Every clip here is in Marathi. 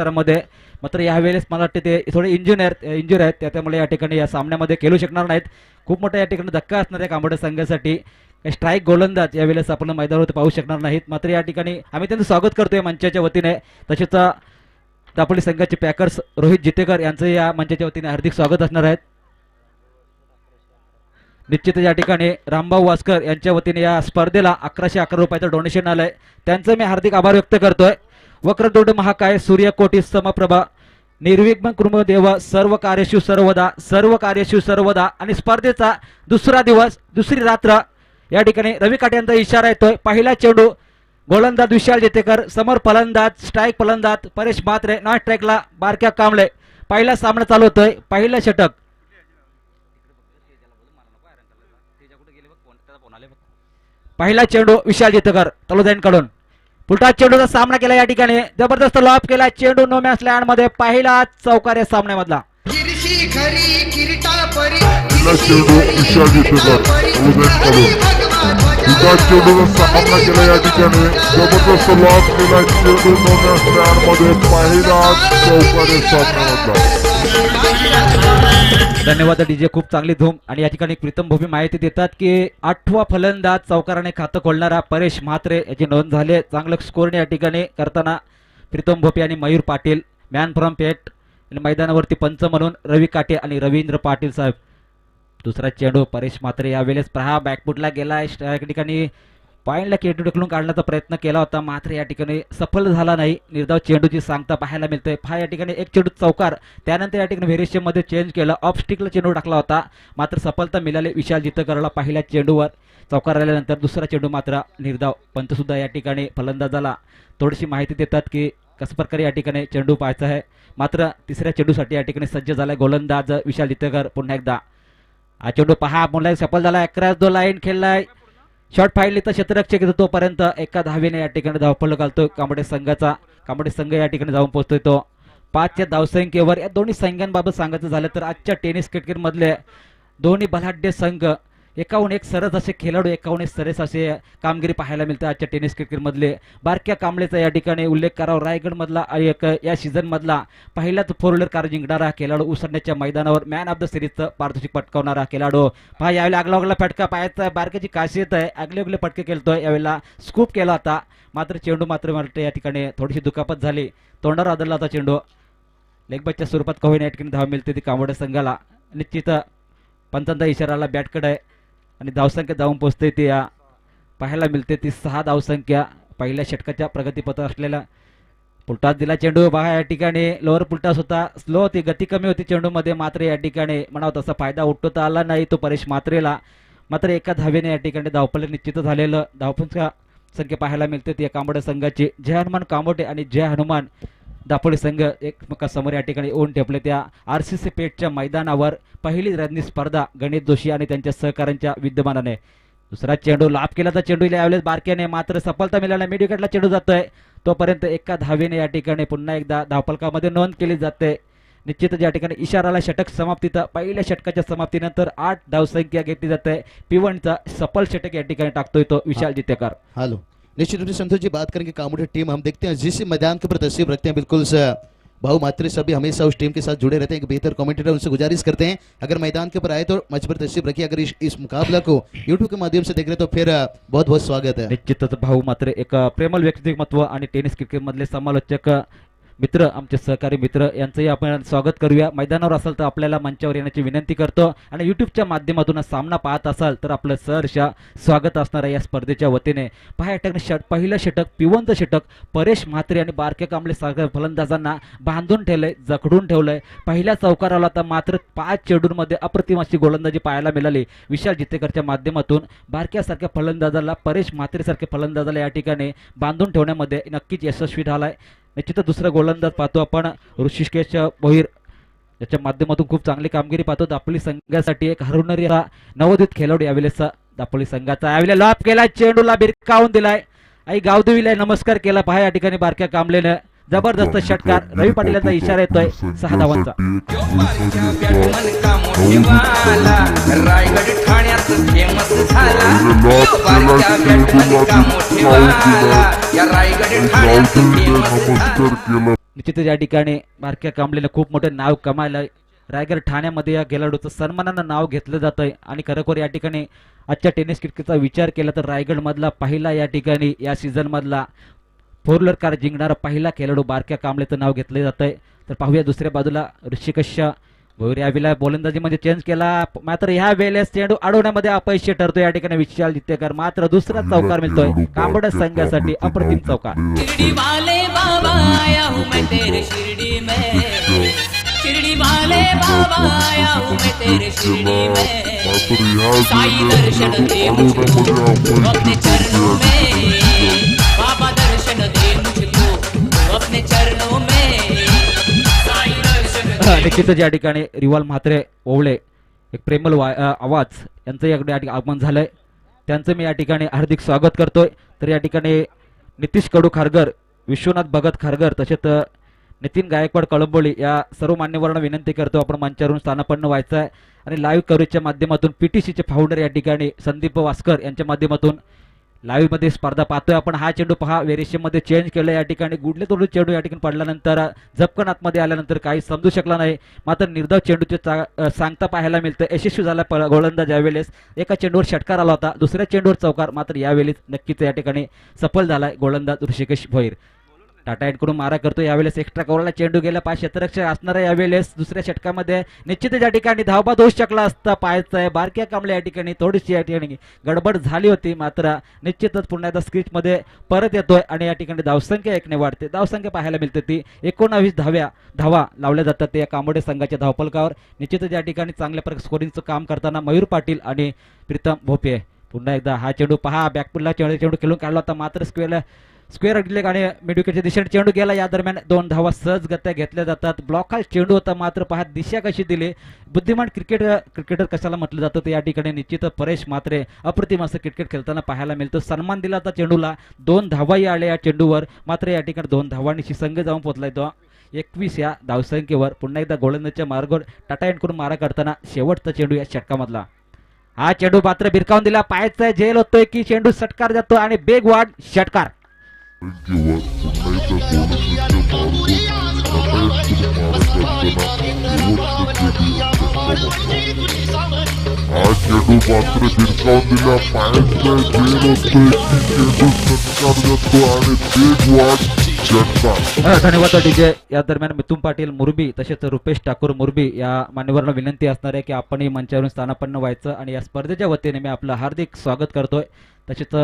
मध्ये मात्र यावेळेस मला वाटते ते थोडे इंजुर आहेत त्यामुळे या ठिकाणी या सामन्यामध्ये खेळू शकणार नाहीत. खूप मोठा या ठिकाणी धक्का असणार आहे कांबोडे संघासाठी. स्ट्राईक गोलंदाज यावेळेस आपण मैदानावरती पाहू शकणार नाहीत. मात्र या ठिकाणी आम्ही त्यांचं स्वागत करतोय मंचाच्या वतीने. तसेच दापोली संघाचे पॅकर्स रोहित जितेकर यांचं या मंचाच्या वतीने हार्दिक स्वागत असणार आहेत. निश्चितच या ठिकाणी रामभाऊ वास्कर यांच्या वतीने या स्पर्धेला 1111 रुपयाचं डोनेशन आलंय. त्यांचं मी हार्दिक आभार व्यक्त करतोय. वक्रतुंड महाकाय सूर्यकोटी समप्रभा निर्विघ्न कुर्म देव सर्व कार्यशु सर्वदा आणि स्पर्धेचा दुसरा दिवस दुसरी रात्र या ठिकाणी रवी काटे यांचा इशारा येतोय. पहिला चेंडू गोलंदाज विशाल जेतेकर, समोर फलंदाज स्ट्राईक फलंदाज परेश म्हात्रे, नॉन स्ट्राईकला बारक्या कांबळे. पहिला सामना चालू होतोय. पहिलं षटक. पहिला चेंडू विशाल जेतेकर तलोजाईंकडून. पुलटा चेंडूचा सामना केला या ठिकाणी. जबरदस्त लॉप केला चेंडू नो मॅच लँड मध्ये. पहिला चौकार या सामन्यामधला. चेंडूचा सामना केला या ठिकाणी. जबरदस्त लॉप केला चेंडू नो मॅच लँड मध्ये. पहिला चौकार या सामन्यामधला. धन्यवाद डीजे, खूप चांगली धूम. आणि या ठिकाणी प्रीतम भोपी माहिती देतात की 8वा फलंदाज चौकाराने खातं खोलणारा परेश म्हात्रे याची नोंद झाली. चांगलं स्कोर या ठिकाणी करताना प्रीतम भोपी आणि मयूर पाटील. मॅन फ्रॉम पेट मैदानावरती पंच म्हणून रवी काटे आणि रवींद्र पाटील साहेब. दुसरा चेंडू परेश म्हात्रे यावेळेस प्रहा बॅकफुटला गेला. या ठिकाणी पॉईंटला केटू ढकलून काढण्याचा प्रयत्न केला होता मात्र या ठिकाणी सफल झाला नाही. निर्धाव चेंडूची सांगता पाहायला मिळते. या ठिकाणी एक चेंडू चौकार. त्यानंतर या ठिकाणी व्हेरिएशन मध्ये चेंज केलं. ऑफ स्टिकला चेंडू टाकला होता मात्र सफलता मिळाली विशाल जितेकरला. पहिल्या चेंडूवर चौकार आल्यानंतर दुसरा चेंडू मात्र निर्धाव. पंत सुद्धा या ठिकाणी फलंदाजाला थोडीशी माहिती देतात की कशा प्रकारे या ठिकाणी चेंडू पाहायचा आहे. मात्र तिसऱ्या चेंडूसाठी या ठिकाणी सज्ज झालाय गोलंदाज विशाल जितेकर. पुन्हा एकदा हा चेंडू पहा मुला सफल झाला. अक्रॉस द लाईन खेळलाय. शॉट फाईडली तर क्षेत्ररक्षक येतो तोपर्यंत एका धावेने या ठिकाणी धावफल घालतोय कांबोडे संघाचा. कांबोडे संघ या ठिकाणी जाऊन पोहोचतोय तो 5च्या धावसंख्येवर. या दोन्ही संघांबाबत सांगायचं झालं तर आजच्या टेनिस क्रिकेट मधले दोन्ही बलाढ्य संघ एकाहून एक सरस असे खेळाडू, एकाहून एक सरस असे कामगिरी पाहायला मिळते आजच्या टेनिस क्रिकेट मधले. बारक्या कांबळेचा या ठिकाणी उल्लेख करावा. रायगड मधला एक या सीझन मधला पहिलाच 4 व्हीलर कार जिंकणारा खेळाडू. उसरण्याच्या मैदानावर मॅन ऑफ द सिरीजचं पारितोषिक पटकावणारा खेळाडू. पहा यावेळेला आगला फटका पायाचा बारक्याची खासियत आहे. आगले फटके खेळतोय. यावेळेला स्कूप केला होता मात्र चेंडू मात्र या ठिकाणी थोडीशी दुखापत झाली. तोंडावर आदळला होता चेंडू. लेगबॅटच्या स्वरूपात कवयने या ठिकाणी धाव मिळते ती कांबोडे संघाला. निश्चित पंचांचा इशाराला बॅटकडे आहे आणि धावसंख्या जाऊन पोहोचते ती या पाहायला मिळते ती 6 धावसंख्या. पहिल्या षटकाच्या प्रगतीपथ असलेला पुलटास दिला चेंडू. बघा या ठिकाणी लोअर पुलटास होता. स्लो होती, गती कमी होती चेंडू मध्ये मात्र या ठिकाणी म्हणावं तसा फायदा उठवता आला नाही तो परेश म्हात्रेला. मात्र एका धावेने या ठिकाणी धावफल निश्चित झालेलं. धावफलच्या संख्या पाहायला मिळते ती कांबोडे संघाची. जय हनुमान कांबोटे आणि जय हनुमान दापोली संघ एकमेकांसमोर या ठिकाणी ओन ठेपले. त्या RCC पेठच्या मैदानावर पहिली रणनी स्पर्धा गणेश जोशी आणि त्यांच्या सहकाऱ्यांच्या विद्यमानाने. दुसरा चेंडू लाभ केला तर चेंडू यावेळेस बारक्याने मात्र सफलता मिळाली. मिड विकेटला चेंडू जातोय तोपर्यंत एका धावेने या ठिकाणी पुन्हा एकदा धावफलकामध्ये नोंद केली जाते. निश्चितच या ठिकाणी इशाराला षटक समाप्तीत पहिल्या षटकाच्या समाप्तीनंतर 8 धावसंख्या घेतली जाते. P1चा सफल षटक या ठिकाणी टाकतोय तो विशाल जितेकर. हेलो निश्चित रूप से संतोष जी बात करेंगे कांबोडे टीम. हम देखते हैं जिस मैदान के ऊपर तस्वीर रखते हैं बिल्कुल भाऊ मात्रे सभी हमेशा उस टीम के साथ जुड़े रहते हैं. एक बेहतर कमेंटेटर उनसे गुजारिश करते हैं अगर मैदान के ऊपर आए तो मंच पर तस्वीर रखिए. अगर इस मुकाबला को यूट्यूब के माध्यम से देख रहे तो फिर बहुत बहुत स्वागत है. निश्चितच भाऊ मात्र एक प्रेमल व्यक्तिमत्व आणि टेनिस क्रिकेट मधले समालोचक मित्र आमचे सहकारी मित्र यांचंही आपण स्वागत करूया. मैदानावर असाल तर आपल्याला मंचावर येण्याची विनंती करतो आणि यूट्यूबच्या माध्यमातून सामना पाहत असाल तर आपलं सहर्ष स्वागत असणार आहे या स्पर्धेच्या वतीने. पहा या ठिकाणी पहिलं षटक P1चं षटक परेश म्हात्रे आणि बारक्या कांबळे सारख्या फलंदाजांना बांधून ठेवलंय, जखडून ठेवलंय. पहिल्या चौकार आला होता मात्र 5 चेंडूंमध्ये अप्रतिम अशी गोलंदाजी पाहायला मिळाली विशाल जितेकरच्या माध्यमातून. बारक्यासारख्या फलंदाजाला परेश म्हात्रे सारख्या फलंदाजाला या ठिकाणी बांधून ठेवण्यामध्ये नक्कीच यशस्वी झालाय. निश्चितच दुसरा गोलंदाज पाहतो आपण ऋषिकेश भोईर याच्या माध्यमातून खूप चांगली कामगिरी पाहतो. दापोली संघासाठी एक हरवणारी नवोदित खेळाडू यावेळेस दापोली संघाचा. यावेळेला लॉप केला चेंडूला भिरकावून दिलाय. आई गावदेवीला नमस्कार केला. पहा या ठिकाणी बारक्या कांबळेने जबरदस्त षटकार. रवी पाटीलचा इशारा येतोय 6 धावांचा. रायगड ठाण्यात फेमस झाला. या रायगड ठाण्यात फेमस झाला. निश्चितच या ठिकाणी बारक्या कांबळेनं खूप मोठं नाव कमायलंय. रायगड ठाण्यामध्ये या खेळाडूचं सन्मानानं नाव घेतलं जात आहे आणि खरोखर या ठिकाणी आजच्या टेनिस क्रिकेटचा विचार केला तर रायगडमधला पहिला या ठिकाणी या सीझनमधला फोर व्हीलर कार जिंकणारा पहिला खेळाडू बारक्या कांबळेचं नाव घेतलं जात आहे. तर पाहूया दुसऱ्या बाजूला ऋषिकेश भोईर यावेळेला गोलंदाजीमध्ये चेंज केला, मात्र ह्या वेळेस चेंडू अडवण्यामध्ये अपयशी ठरतो. या ठिकाणी विशाल जितेकर मात्र दुसरा चौकार मिळतोय कांबळे संघासाठी, अप्रतिम चौकार. शिरडी वाले बाबा आया हूँ मैं तेरे शिरडी में, शिरडी वाले बाबा आया हूँ मैं तेरे शिरडी में, साईं दर्शन दे मुझको अपने चरणों में, बाबा दर्शन दे मुझको अपने चरणों में, साईं दर्शन दे. निश्चितच या ठिकाणी रिवाल म्हात्रे ओवळे एक प्रेमल आवाज यांचं या ठिकाणी आगमन झालंय, त्यांचं मी या ठिकाणी हार्दिक स्वागत करतोय. तर या ठिकाणी नितीश कडू खारगर, विश्वनाथ भगत खारगर तसेच नितीन गायकवाड कळंबोली या सर्व मान्यवरांना विनंती करतो आपण मंचावरून स्थानापन्न व्हायचं आहे आणि लाईव्ह कव्हरेजच्या माध्यमातून पीटीसीचे फाउंडर या ठिकाणी संदीप वास्कर यांच्या माध्यमातून लाईव्ह मध्ये स्पर्धा पाहतोय आपण. हा चेंडू पहा वेरेशियम मध्ये चेंज केलं, या ठिकाणी गुडले तोडून चेंडू या ठिकाणी पडल्यानंतर झपकन आतमध्ये आल्यानंतर काही समजू शकला नाही, मात्र निर्धाव चेंडूचे सांगता पाहायला मिळतं. यशस्वी झाला गोलंदाज यावेळेस, एका चेंडूवर षटकार आला होता, दुसऱ्या चेंडूवर चौकार, मात्र यावेळेस नक्कीच या ठिकाणी सफल झालाय गोलंदाज ऋषिकेश भोईर. टाटा एंडकडून मारा करतो यावेळेस, एक्स्ट्रा कव्हरला चेंडू गेला, 5 क्षेत्ररक्षक असणारा यावेळेस दुसऱ्या षटकामध्ये निश्चितच या ठिकाणी धावबाद होऊ शकला असता. पाहायचं आहे बारक्या कांबळे या ठिकाणी थोडीशी या ठिकाणी गडबड झाली होती, मात्र निश्चितच पुन्हा एकदा स्क्रीच मध्ये परत येतोय आणि या ठिकाणी धावसंख्या 1 ने वाढते. धावसंख्या पाहायला मिळते ती 19 धावा लावल्या जातात या कांबळे संघाच्या धावफलकावर. निश्चितच या ठिकाणी चांगल्या प्रकारे स्कोरिंगचं काम करताना मयूर पाटील आणि प्रीतम भोपे. पुन्हा एकदा हा चेंडू पहा, बॅकपुलला चेंडू खेळून काढला होता, मात्र स्क्वेअर अडले आणि मिडविकेटच्या दिशेने चेंडू गेला. या दरम्यान 2 धावा सहजगत्या घेतल्या जातात. ब्लॉक हा चेंडू होता, मात्र पहा दिशा कशी दिली. बुद्धिमान क्रिकेटर कशाला म्हटलं जातं तर या ठिकाणी निश्चित परेश मात्रे अप्रतिम असं क्रिकेट खेळताना पाहायला मिळतं. सन्मान दिला होता चेंडूला, 2 धावाही आल्या या चेंडूवर, मात्र या ठिकाणी 2 धावांनी संघ जाऊन पोहोचलाय तो 21 या धावसंख्येवर. पुन्हा एकदा गोलंदाजच्या मार्गावर टाटा एंडकडून मारा करताना शेवटचा चेंडू या षटकामधला. हा चेंडू मात्र भिरकावून दिला, पायाचा झेल होतोय की चेंडू षटकार जातो आणि बेग वाढ षटकार. धन्यवाद डीजे. या दरम्यान मिथुन पाटील मुरबी तसेच रुपेश ठाकूर मुरबी या मान्यवरांना विनंती असणार आहे की आपणही मंचावरून स्थानापन्न व्हायचं आणि या स्पर्धेच्या वतीने मी आपलं हार्दिक स्वागत करतोय. तसेच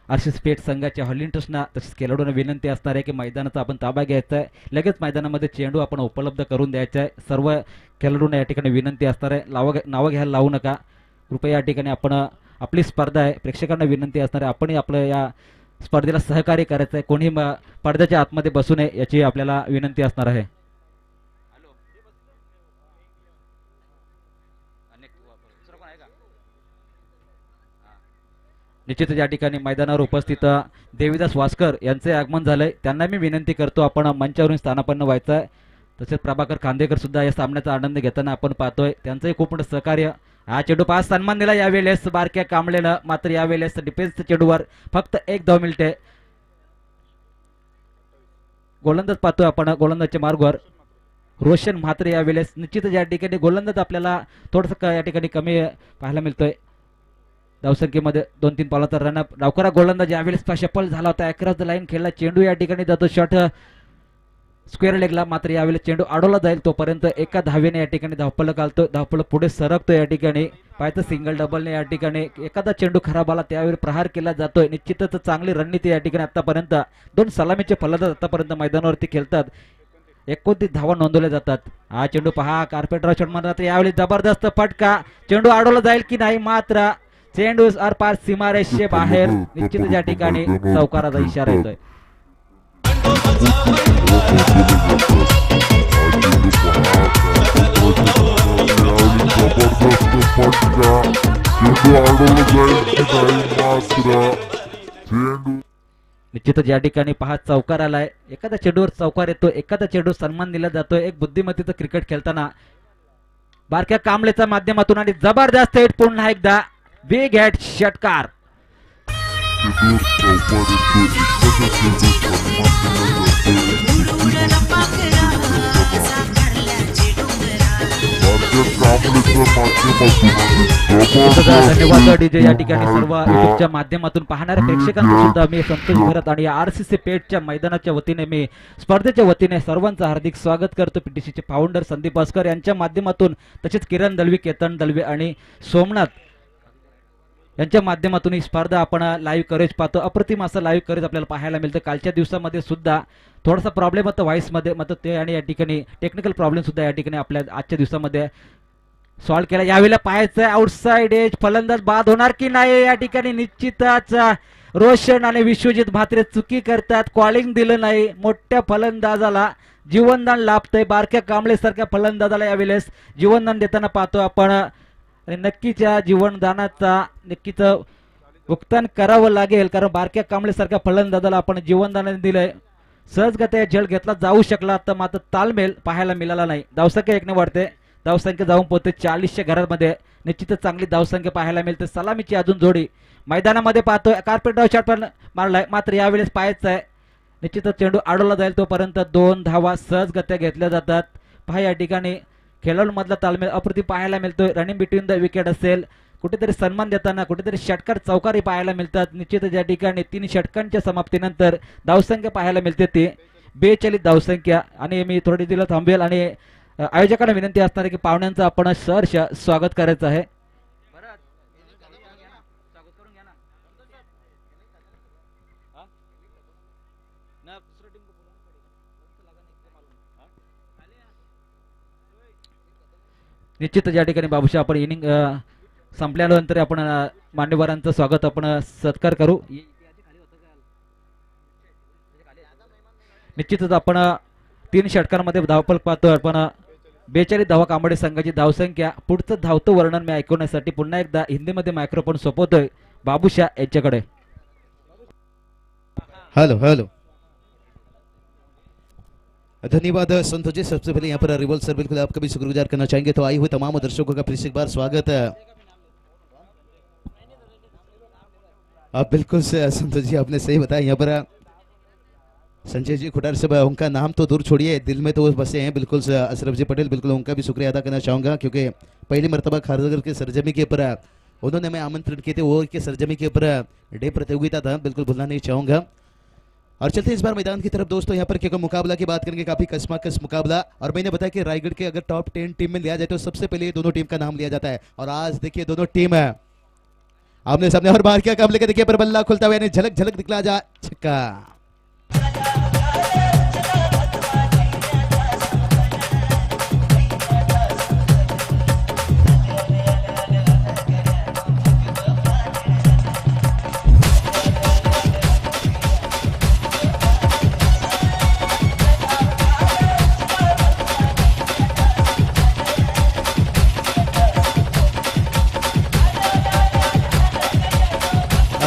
आरसीस पेठ संघाच्या हॉलिंटर्सना तसेच खेळाडूंना विनंती असणार आहे की मैदानाचा आपण ताबा घ्यायचा आहे, लगेच मैदानामध्ये चेंडू आपण उपलब्ध करून द्यायचा आहे. सर्व खेळाडूंना या ठिकाणी विनंती असणार आहे, नावं घ्यायला लावू नका कृपया. या ठिकाणी आपण आपली स्पर्धा आहे, प्रेक्षकांना विनंती असणार आहे आपणही आपलं या स्पर्धेला सहकार्य करायचं आहे, कोणी पडद्याच्या आतमध्ये बसू नये याची आपल्याला विनंती असणार आहे. निश्चितच या ठिकाणी मैदानावर उपस्थित देवीदास वास्कर यांचे आगमन झालंय, त्यांना मी विनंती करतो आपण मंचावरून स्थानापन्न व्हायचं आहे. तसेच प्रभाकर खांदेकर सुद्धा या सामन्याचा आनंद घेताना आपण पाहतोय, त्यांचंही खूप मोठं सहकार्य. हा चेंडू 5 सन्मान दिला यावेळेस बारक्या कांबळेनं, मात्र यावेळेस डिफेन्सच्या चेंडूवर फक्त 1 धाव मिळते. गोलंदाज पाहतोय आपण, गोलंदाजच्या मार्गावर रोशन म्हात्रे यावेळेस. निश्चितच या ठिकाणी गोलंदाज आपल्याला थोडंसं या ठिकाणी कमी पाहायला मिळतोय धावसंख्येमध्ये. 2-3 पावलाचा रनअप. डावकरा गोलंदाज यावेळेस सफल झाला होता, अक्रॉस द लाईन खेळला चेंडू, या ठिकाणी जातो शॉट स्क्वेअर लेगला, मात्र यावेळेस चेंडू अडवला जाईल तोपर्यंत एका धावेने या ठिकाणी धावफलक घालतो, धावफलक पुढे सरकतो. या ठिकाणी पाहायचं सिंगल डबलने या ठिकाणी एखादा चेंडू खराब आला त्यावेळी प्रहार केला जातोय. निश्चितच चांगली रणनीती या ठिकाणी आतापर्यंत 2 सलामीचे फलंदाज आतापर्यंत मैदानावरती खेळतात, 29 धावा नोंदवल्या जातात. हा चेंडू पहा कार्पेटर शॉट मारतात, यावेळी जबरदस्त फटका, चेंडू अडवला जाईल की नाही, मात्र चेंडू आरपार सीमारेषे बाहेर. निश्चितच या ठिकाणी चौकाराचा इशारा येतोय. निश्चितच या ठिकाणी पहा चौकार आलाय, एखाद्या चेंडूवर चौकार येतो, एखादा चेंडू सन्मान दिला जातोय. एक बुद्धिमत्तेचं क्रिकेट खेळताना बारक्या कांबळेच्या माध्यमातून आणि जबरदस्त हिट पुन्हा एकदा बिग हेड षटकार. दूर चौपाटी एकच चेंडू सन्मान धन्यवाद डीजे या ठिकाणी सर्व युट्यूबच्या माध्यमातून पाहणाऱ्या प्रेक्षकांचं सुद्धा मी संतोष भरत आणि आरसीसी पेठच्या मैदानाच्या वतीने मी स्पर्धेच्या वतीने सर्वांचं हार्दिक स्वागत करतो. पीटीसीचे फाउंडर संदीप भास्कर यांच्या माध्यमातून तसेच किरण दलवी, केतन दलवी आणि सोमनाथ यांच्या माध्यमातून ही स्पर्धा आपण लाईव्ह कव्हरेज पाहतो. अप्रतिम असं लाईव्ह कव्हरेज आपल्याला पाहायला मिळतं. कालच्या दिवसामध्ये सुद्धा थोडासा प्रॉब्लेम होता व्हॉइसमध्ये, मात्र ते आणि या ठिकाणी टेक्निकल प्रॉब्लेम सुद्धा या ठिकाणी आपल्या आजच्या दिवसामध्ये सॉल्व्ह केला. यावेळेला पाहायचं आउटसाइड एज, फलंदाज बाद होणार की नाही या ठिकाणी निश्चितच रोशन आणि विश्वजित भात्रे चुकी करतात. कॉलिंग दिलं नाही, मोठ्या फलंदाजाला जीवनदान लाभतंय. बारक्या कांबळे सारख्या फलंदाजाला यावेळेस जीवनदान देताना पाहतो आपण आणि नक्कीच या जीवनदानाचा नक्कीच भुगतान करावं लागेल, कारण बारक्या कांबळे सारख्या फलंदाजाला आपण जीवनदान दिलंय. सहजगत्या झेल घेतला जाऊ शकला तर मात्र तालमेल पाहायला मिळाला नाही. धावसंख्या एकने वाढते, धावसंख्या जाऊन पोहोचते 40च्या घरामध्ये. निश्चितच चांगली धावसंख्या पाहायला मिळते. सलामीची अजून जोडी मैदानामध्ये पाहतोय. कार्पेट डाव शॉट पण मारलाय, मात्र यावेळेस पाहायचं आहे निश्चितच चेंडू अडवला जाईल तोपर्यंत 2 धावा सहजगत्या घेतल्या जातात. पहा या ठिकाणी खेळाडूंमधला तालमेल अप्रतिम पाहायला मिळतोय. रनिंग बिटवीन द विकेट असेल, कुठेतरी सन्मान देताना कुठेतरी षटकार चौकारी पाहायला मिळतात. निश्चितच या ठिकाणी 3 षटकांच्या समाप्तीनंतर धावसंख्या पाहायला मिळते ती 42 धावसंख्या. आणि मी थोडी दिलं थांबेल आणि आयोजकांना विनंती असणार आहे की पाहुण्यांचं आपण सहर्ष स्वागत करायचं आहे. निश्चितच या ठिकाणी बाबूशा आपण इनिंग संपल्यानंतर आपण मान्यवरांचं स्वागत आपण सत्कार करू. निश्चितच आपण 3 षटकांमध्ये धावफलक पाहतो. आपण 42 धावा कांबळे संघाची धावसंख्या. पुढचं धावतं वर्णन मी ऐकवण्यासाठी पुन्हा एकदा हिंदीमध्ये मायक्रोफोन सोपवतोय बाबूशा यांच्याकडे. हेलो हेलो, धन्यवाद संतोष जी. सबसे पहले यहाँ पर रिवॉल्व सर बिल्कुल आपका भी शुक्रगुजार करना चाहेंगे. तो आए हुए तमाम दर्शकों का फिर से एक बार स्वागत है. आप बिल्कुल से संतोष जी आपने सही बताया. यहाँ पर संजय जी खुटार साहब, उनका नाम तो दूर छोड़िए, दिल में तो वो बसे हैं. बिल्कुल से अशरफ जी पटेल, बिल्कुल उनका भी शुक्रिया अदा करना चाहूँगा, क्योंकि पहली मरतबा खारगर के सरजमी के ऊपर उन्होंने मैं आमंत्रण किए थे. वो के सरजमी के ऊपर डे प्रतियोगिता था, बिल्कुल भूलना नहीं चाहूँगा. और चलते इस बार मैदान की तरफ दोस्तों. यहाँ पर क्योंकि मुकाबला की बात करेंगे, काफी कस्माकस मुकाबला. और मैंने बताया कि रायगढ़ के अगर टॉप 10 टीम में लिया जाए तो सबसे पहले दोनों टीम का नाम लिया जाता है. और आज देखिए दोनों टीम है आमने सामने. और बाहर क्या काम लेकर देखिए पर बल्ला खुलता हुआ, यानी झलक झलक दिखला जा छक्का.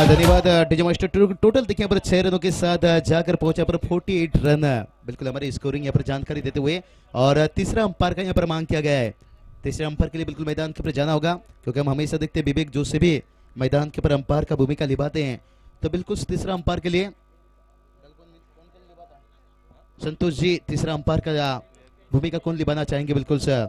धन्यवाद डीजे मास्टर. टोटल देखिए यहाँ पर 6 रनों के साथ जाकर पहुंचा पर 48 रन. बिल्कुल हमारी स्कोरिंग यहाँ पर जानकारी देते हुए. और तीसरा अंपायर का यहाँ पर मांग किया गया है. तीसरे अंपायर के लिए बिल्कुल मैदान के ऊपर जाना होगा, क्योंकि हम हमेशा देखते हैं विवेक जोशी भी मैदान के ऊपर अंपायर का भूमिका निभाते हैं. तो बिल्कुल तीसरा अंपायर के लिए संतोष जी, तीसरा अंपायर का भूमिका कौन निभाना चाहेंगे? बिल्कुल सर,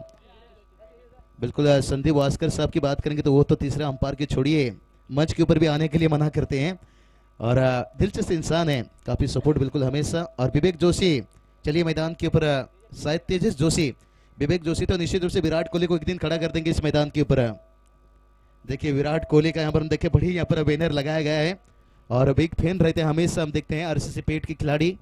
बिल्कुल संदीप वास्कर साहब की बात करेंगे तो वो तो तीसरा अंपायर के छोड़िए मंच के ऊपर भी आने के लिए मना करते हैं. और दिलचस्प इंसान है, काफी सपोर्ट बिल्कुल हमेशा. और विवेक जोशी, चलिए मैदान के ऊपर शायद तेजस जोशी, विवेक जोशी तो निश्चित रूप से विराट कोहली को एक दिन खड़ा कर देंगे इस मैदान के ऊपर. देखिए विराट कोहली का यहाँ पर हम देखिए बड़ी यहाँ पर बैनर लगाया गया है. और बिग फैन रहते हैं हमेशा, हम देखते हैं आरसीसी पेट के खिलाड़ी.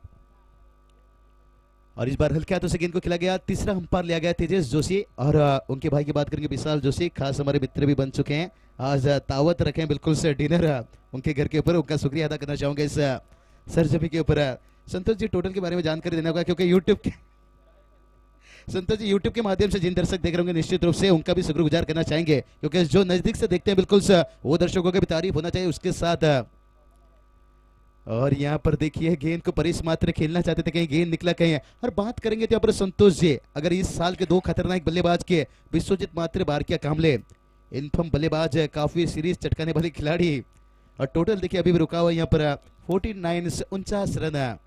और इस बार हल्के हाथों से गेंद को खिला गया. तीसरा अंपायर लिया गया तेजस जोशी. और उनके भाई की बात करेंगे विशाल जोशी, खास हमारे मित्र भी बन चुके हैं. आज दावत रखें बिल्कुल से डिनर उनके घर के ऊपर. उनका शुक्रिया अदा करना चाहूंगा इस सरजमी के ऊपर. संतोष जी टोटल के बारे में जानकारी देना होगा, क्योंकि यूट्यूब के संतोष जी यूट्यूब के माध्यम से जिन दर्शक देख रहे होंगे निश्चित रूप से उनका भी शुक्रगुजार करना चाहेंगे, क्योंकि जो नजदीक से देखते हैं बिल्कुल वो दर्शकों की भी तारीफ होना चाहिए उसके साथ. और यहाँ पर देखिए गेंद को परेश मात्र खेलना चाहते थे, कहीं गेंद निकला कहीं. और बात करेंगे तो यहाँ पर संतोष जी, अगर इस साल के 2 खतरनाक बल्लेबाज के विश्वजीत मात्र, बारकिया कांबले, इनफम बल्लेबाज, काफी सीरीज चटकाने वाले खिलाड़ी, और टोटल देखिए अभी भी रुका हुआ यहाँ पर 49 से 49 रन है।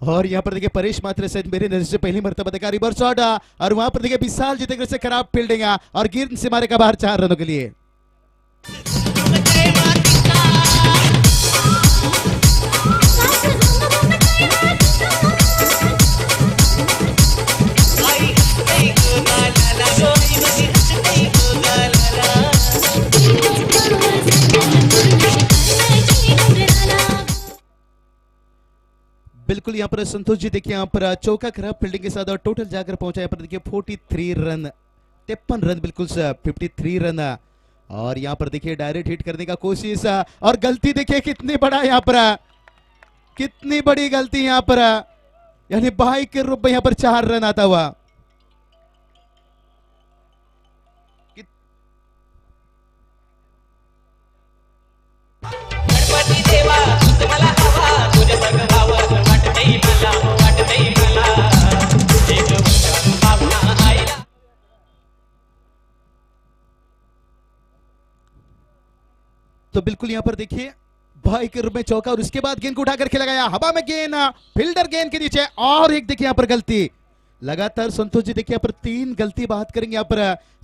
और यहाँ पर देखिए परेश मात्रे से मेरे नजर से पहली मरतबा देखा रिवर्स शॉट और वहां पर देखिए विशाल जीतेंगे से खराब फील्डिंग और गिर से मारे का बाहर 4 रनों के लिए। बिल्कुल यहाँ पर संतोष जी देखिए यहाँ पर चौका खराब फील्डिंग के साथ और टोटल जाकर पहुंचा यहाँ पर देखिए 43 रन 53 रन बिल्कुल 53 रन। और यहाँ पर देखिए डायरेक्ट हिट करने का कोशिश और गलती देखिए कितनी बड़ा यहाँ पर कितनी बड़ी गलती यहाँ पर यानी 22 के रूप में यहाँ पर 4 रन आता हुआ। तो बिल्कुल यहां पर देखिए भाई के रूप में चौका और उसके बाद गेंद को उठाकर खेला गया हवा में, गेंद फील्डर गेंद के नीचे और एक देखिए यहां पर गलती लगातार। संतोष जी देखिए यहां पर 3 गलती बात करेंगे यहाँ पर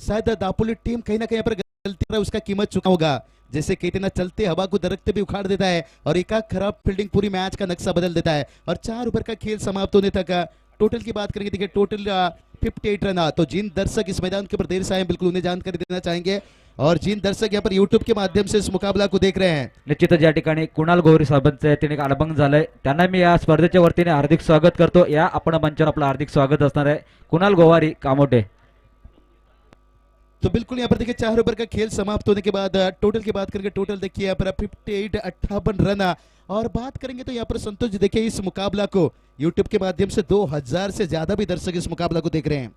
शायद दापोली टीम कहीं ना कहीं यहाँ पर गलती उसका कीमत चुका होगा। जैसे कहते ना चलते हवा को दरकते भी उखाड़ देता है और एक खराब फील्डिंग पूरी मैच का नक्शा बदल देता है। और 4 ओवर का खेल समाप्त होने तक टोटल की बात करेंगे देखिए टोटल 58 रन। तो जिन दर्शक इस मैदान के ऊपर देर से आए बिल्कुल उन्हें जानकारी देना चाहेंगे और जिन दर्शक यहाँ पर YouTube के माध्यम से इस मुकाबला को देख रहे हैं निश्चितच या ठिकाणी कुणाल गोवरी साहेबांचे तिने अनुभव झालंय त्यांना मी या स्पर्धेच्या वतीने हार्दिक स्वागत करतो। या आपण मंचावर आपलं हार्दिक स्वागत असणार आहे कुणाल गोवारी कामोटे। तो बिल्कुल यहाँ पर देखिए 4 ओवर का खेल समाप्त होने के बाद टोटल की बात करेंगे टोटल देखिए यहाँ पर 58 रन। और बात करेंगे तो यहाँ पर संतोष जी देखिए इस मुकाबला को YouTube के माध्यम से 2000 से ज्यादा भी दर्शक इस मुकाबला को देख रहे हैं।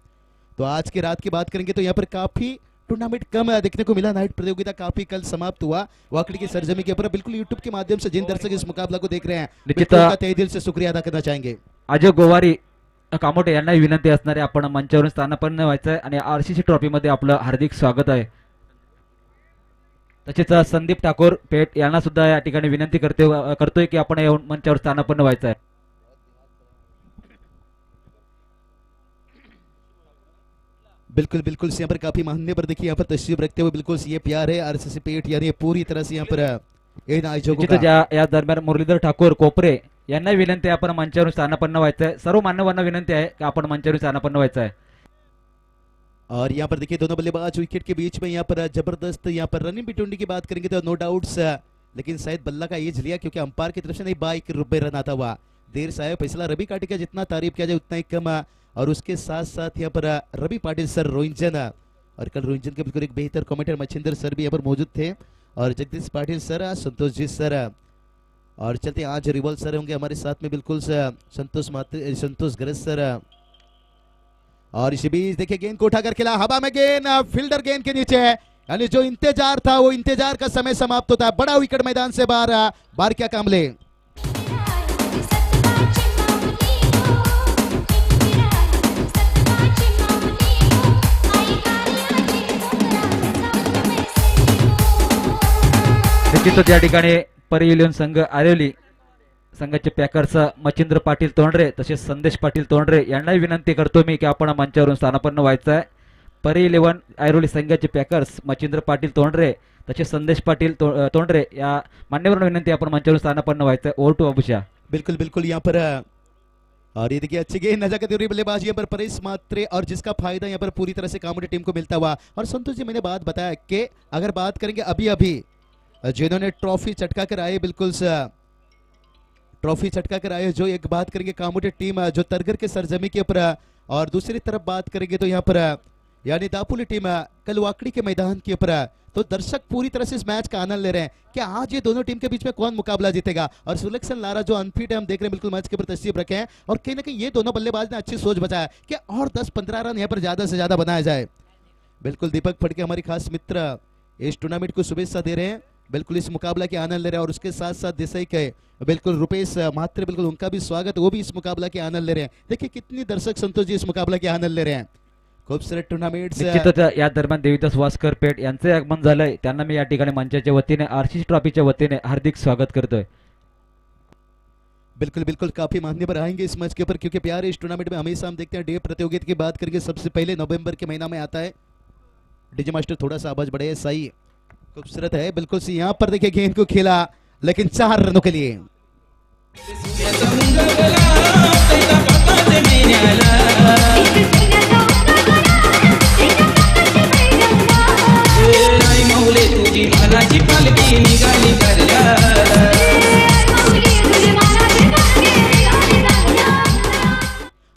तो आज की रात की बात करेंगे तो यहाँ पर काफी टूर्नामेंट कम देखने को मिला। नाइट प्रतियोगिता काफी कल समाप्त हुआ वाकड़ी की सरजमी के ऊपर। बिल्कुल यूट्यूब के माध्यम से जिन दर्शक इस मुकाबला को देख रहे हैं बिल्कुल उनका तहे दिल से शुक्रिया अदा करना चाहेंगे। अजय गोवारी कामोटे यांना विनंती असणार आहे आपण मंचावरून स्थानापन्न व्हायचं आहे आणि RCC ट्रॉफी मध्ये आपलं हार्दिक स्वागत आहे। तसेच संदीप ठाकूर पेट यांना सुद्धा या ठिकाणी विनंती करतोय की आपण येऊन मंचावर स्थानापन्न व्हायचं आहे। बिल्कुल बिल्कुल यहाँ पर काफी मानने पर देखिए यहाँ पर तशरीफ रखते हुए बिल्कुल ये प्यार है RCC पेट यानी पूरी तरह से यहाँ पर इन आयोजकों का। या दरम्यान मुरलीधर ठाकूर कोपरे यांना विनंती आहे आपण मंचावरून स्थानापन्न व्हायचं आहे। सर्व मान्यवरांना विनंती आहे की आपण मंचावरून स्थानापन्न व्हायचं आहे। और यहाँ पर देखिए दोनों बल्लेबाज विकेट के बीच में यहाँ पर जबरदस्त यहाँ पर रनिंग बिटुंडी की बात करेंगे तो नो डाउट्स लेकिन शायद बल्ला का एज लिया क्योंकि अंपायर की तरफ से नहीं 22 रुपए रन आता हुआ। देर से आया फैसला रवि काटी का जितना तारीफ किया जाए उतना ही कम। और उसके साथ साथ यहाँ पर रवि पाटिल सर रोहिंजन और कल रोहिंजन के बिल्कुल एक बेहतर कमेंटर मच्छिंदर सर भी यहाँ पर मौजूद थे और जगदीश पाटिल सर संतोष जी सर और चलते आज रिवल सर होंगे हमारे साथ में बिल्कुल संतोष गरज सर। और इसी बीच देखिए गेंद को उठाकर खेला हवा में, गेंद फील्डर गेंद के नीचे यानी जो इंतजार था वो इंतजार का समय समाप्त होता है। बड़ा विकेट मैदान से बाहर क्या कामले। निश्चितच या ठिकाणी परिविलियन संघ आरेवली संघाचे पॅकर्स मच्छिंद्र पाटील तोंडरे तसेच संदेश पाटील तोंडरे यांनाही विनंती करतो मी की आपण मंचावरून स्थानापन्न व्हायचं आहे। परी 11 आयरोली संघाचे पॅकर्स मच्छिंद्र पाटील तोंडरे तसेच संदेश पाटील तोंडरे या मान्यवरांना विनंती आपण मंचावरून स्थानापन्न व्हायचं आहे। Over to Abusha. बिल्कुल बिल्कुल यहाँ पर और ये देखिए अच्छी गेंद नजाकत बल्लेबाज यहाँ पर परेश मात्रे और जिसका फायदा यहाँ पर पूरी तरह से कामोटी टीम को मिलता हुआ। और संतोष जी मैंने बात बताया कि अगर बात करेंगे अभी अभी जिन्होंने ट्रॉफी चटका कर आए बिल्कुल ट्रॉफी चटका कर आए जो एक बात करेंगे कामोटी टीम जो तरगर के सरजमी के ऊपर और दूसरी तरफ बात करेंगे तो यहाँ पर यानी दापोली टीम कल वाकड़ी के मैदान के ऊपर। तो दर्शक पूरी तरह से इस मैच का आनंद ले रहे हैं कि आज ये दोनों टीम के बीच में कौन मुकाबला जीतेगा। और सुलक्षण लारा जो अनफिट है हम देख रहे हैं बिल्कुल मैच के ऊपर तशरीफ रखे हैं और कहीं ना कहीं ये दोनों बल्लेबाज ने अच्छी सोच बचाया कि और 10-15 रन यहाँ पर ज्यादा से ज्यादा बनाया जाए। बिल्कुल दीपक फड़के हमारे खास मित्र इस टूर्नामेंट को शुभेच्छा दे रहे हैं, बिल्कुल इस मुकाबला के आनंद ले रहे हैं। और उसके साथ साथ देसाई के बिल्कुल रुपेश मात्रे बिल्कुल उनका भी स्वागत, वो भी इस मुकाबला के आनंद ले रहे हैं। देखिए कितनी दर्शक संतोष जी इस मुकाबला के आनंद ले रहे हैं। खूबसूरत टूर्नामेंट निश्चितच या दरम्यान देवीदास वास्कर पेठ यांचे आगमन झालंय, त्यांना मी या ठिकाणी मंचाच्या वतीने आरसीसी ट्रॉफीच्या वतीने हार्दिक स्वागत करतोय. बिल्कुल बिल्कुल काफी मान्यवर आएंगे इस मैच के ऊपर, क्योंकि प्यार इस टूर्नामेंट में हमेशा हम देखते हैं डे प्रतियोगिता की बात करके सबसे पहले नवंबर के महीना में आता है. डीजे मास्टर थोड़ा सा आवाज बढ़े. सही खूबसूरत है बिल्कुल सी. यहाँ पर देखिए गेंद को खेला लेकिन 4 रनों के लिए.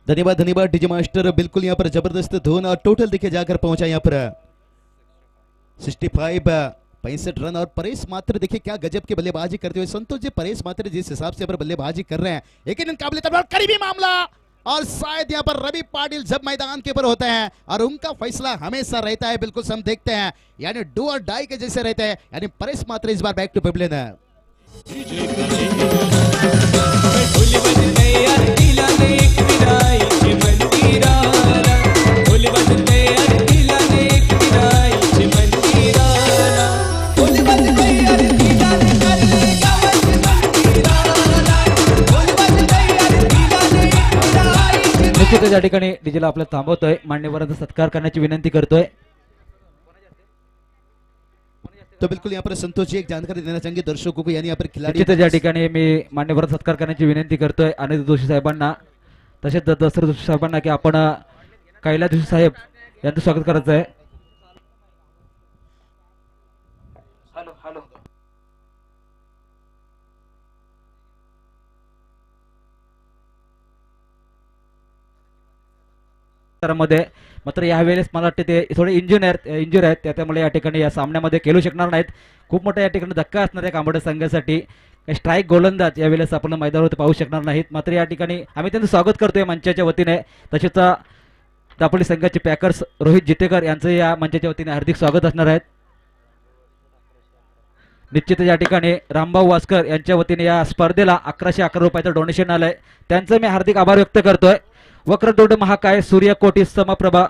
धन्यवाद धन्यवाद डीजे मास्टर. बिल्कुल यहाँ पर जबरदस्त धोन और टोटल देखिए जाकर पहुंचा यहाँ पर 65 रन. और परेश मात्र देखिए क्या गजब की बल्लेबाजी करते हुए. संतोष जी, परेश मात्र जिस हिसाब से बल्लेबाजी कर रहे हैं, लेकिन काबिल तबादला करीबी मामला. और शायद यहाँ पर रवि पाटिल जब मैदान के ऊपर होते हैं और उनका फैसला हमेशा रहता है, बिल्कुल हम देखते हैं, यानी डू और डाई के जैसे रहते हैं. यानी परेश मात्र इस बार बैक टू पेविलियन है. निश्चितच या ठिकाणी डीजेला आपलं थांबवतोय, मान्यवरांचा सत्कार करण्याची विनंती करतोय. तो बिल्कुल यहाँ पर संतोष जी एक जानकारी देना चाहेंगे दर्शकों को, यानी यहाँ पर खिलाड़ी निश्चितच या ठिकाणी मी मान्यवरांचा सत्कार करण्याची विनंती करतोय अनिल जोशी साहेबांना, तसेच दशरथ जोशी साहेबांना की आपण कैलास जोशी साहेब यांचं स्वागत करायचं आहे. मध्ये मात्र यावेळेस मला वाटते ते थोडे इंजुर आहेत, त्यामुळे या ठिकाणी या सामन्यामध्ये खेळू शकणार नाहीत. खूप मोठा या ठिकाणी धक्का असणार आहे कांबोडे संघासाठी. स्ट्राईक गोलंदाज यावेळेस आपण मैदानावर पाहू शकणार नाहीत. मात्र या ठिकाणी आम्ही त्यांचं स्वागत करतोय मंचाच्या वतीने. तसेच दापोली संघाचे पॅकर्स रोहित जितेकर यांचं या मंचाच्या वतीने हार्दिक स्वागत असणार आहेत. निश्चित या ठिकाणी रामभाऊ वास्कर यांच्या वतीने या स्पर्धेला 1111 रुपयाचं डोनेशन आलंय, त्यांचं मी हार्दिक आभार व्यक्त करतोय. वक्रतुंड महाकाय सूर्यकोटी समप्रभा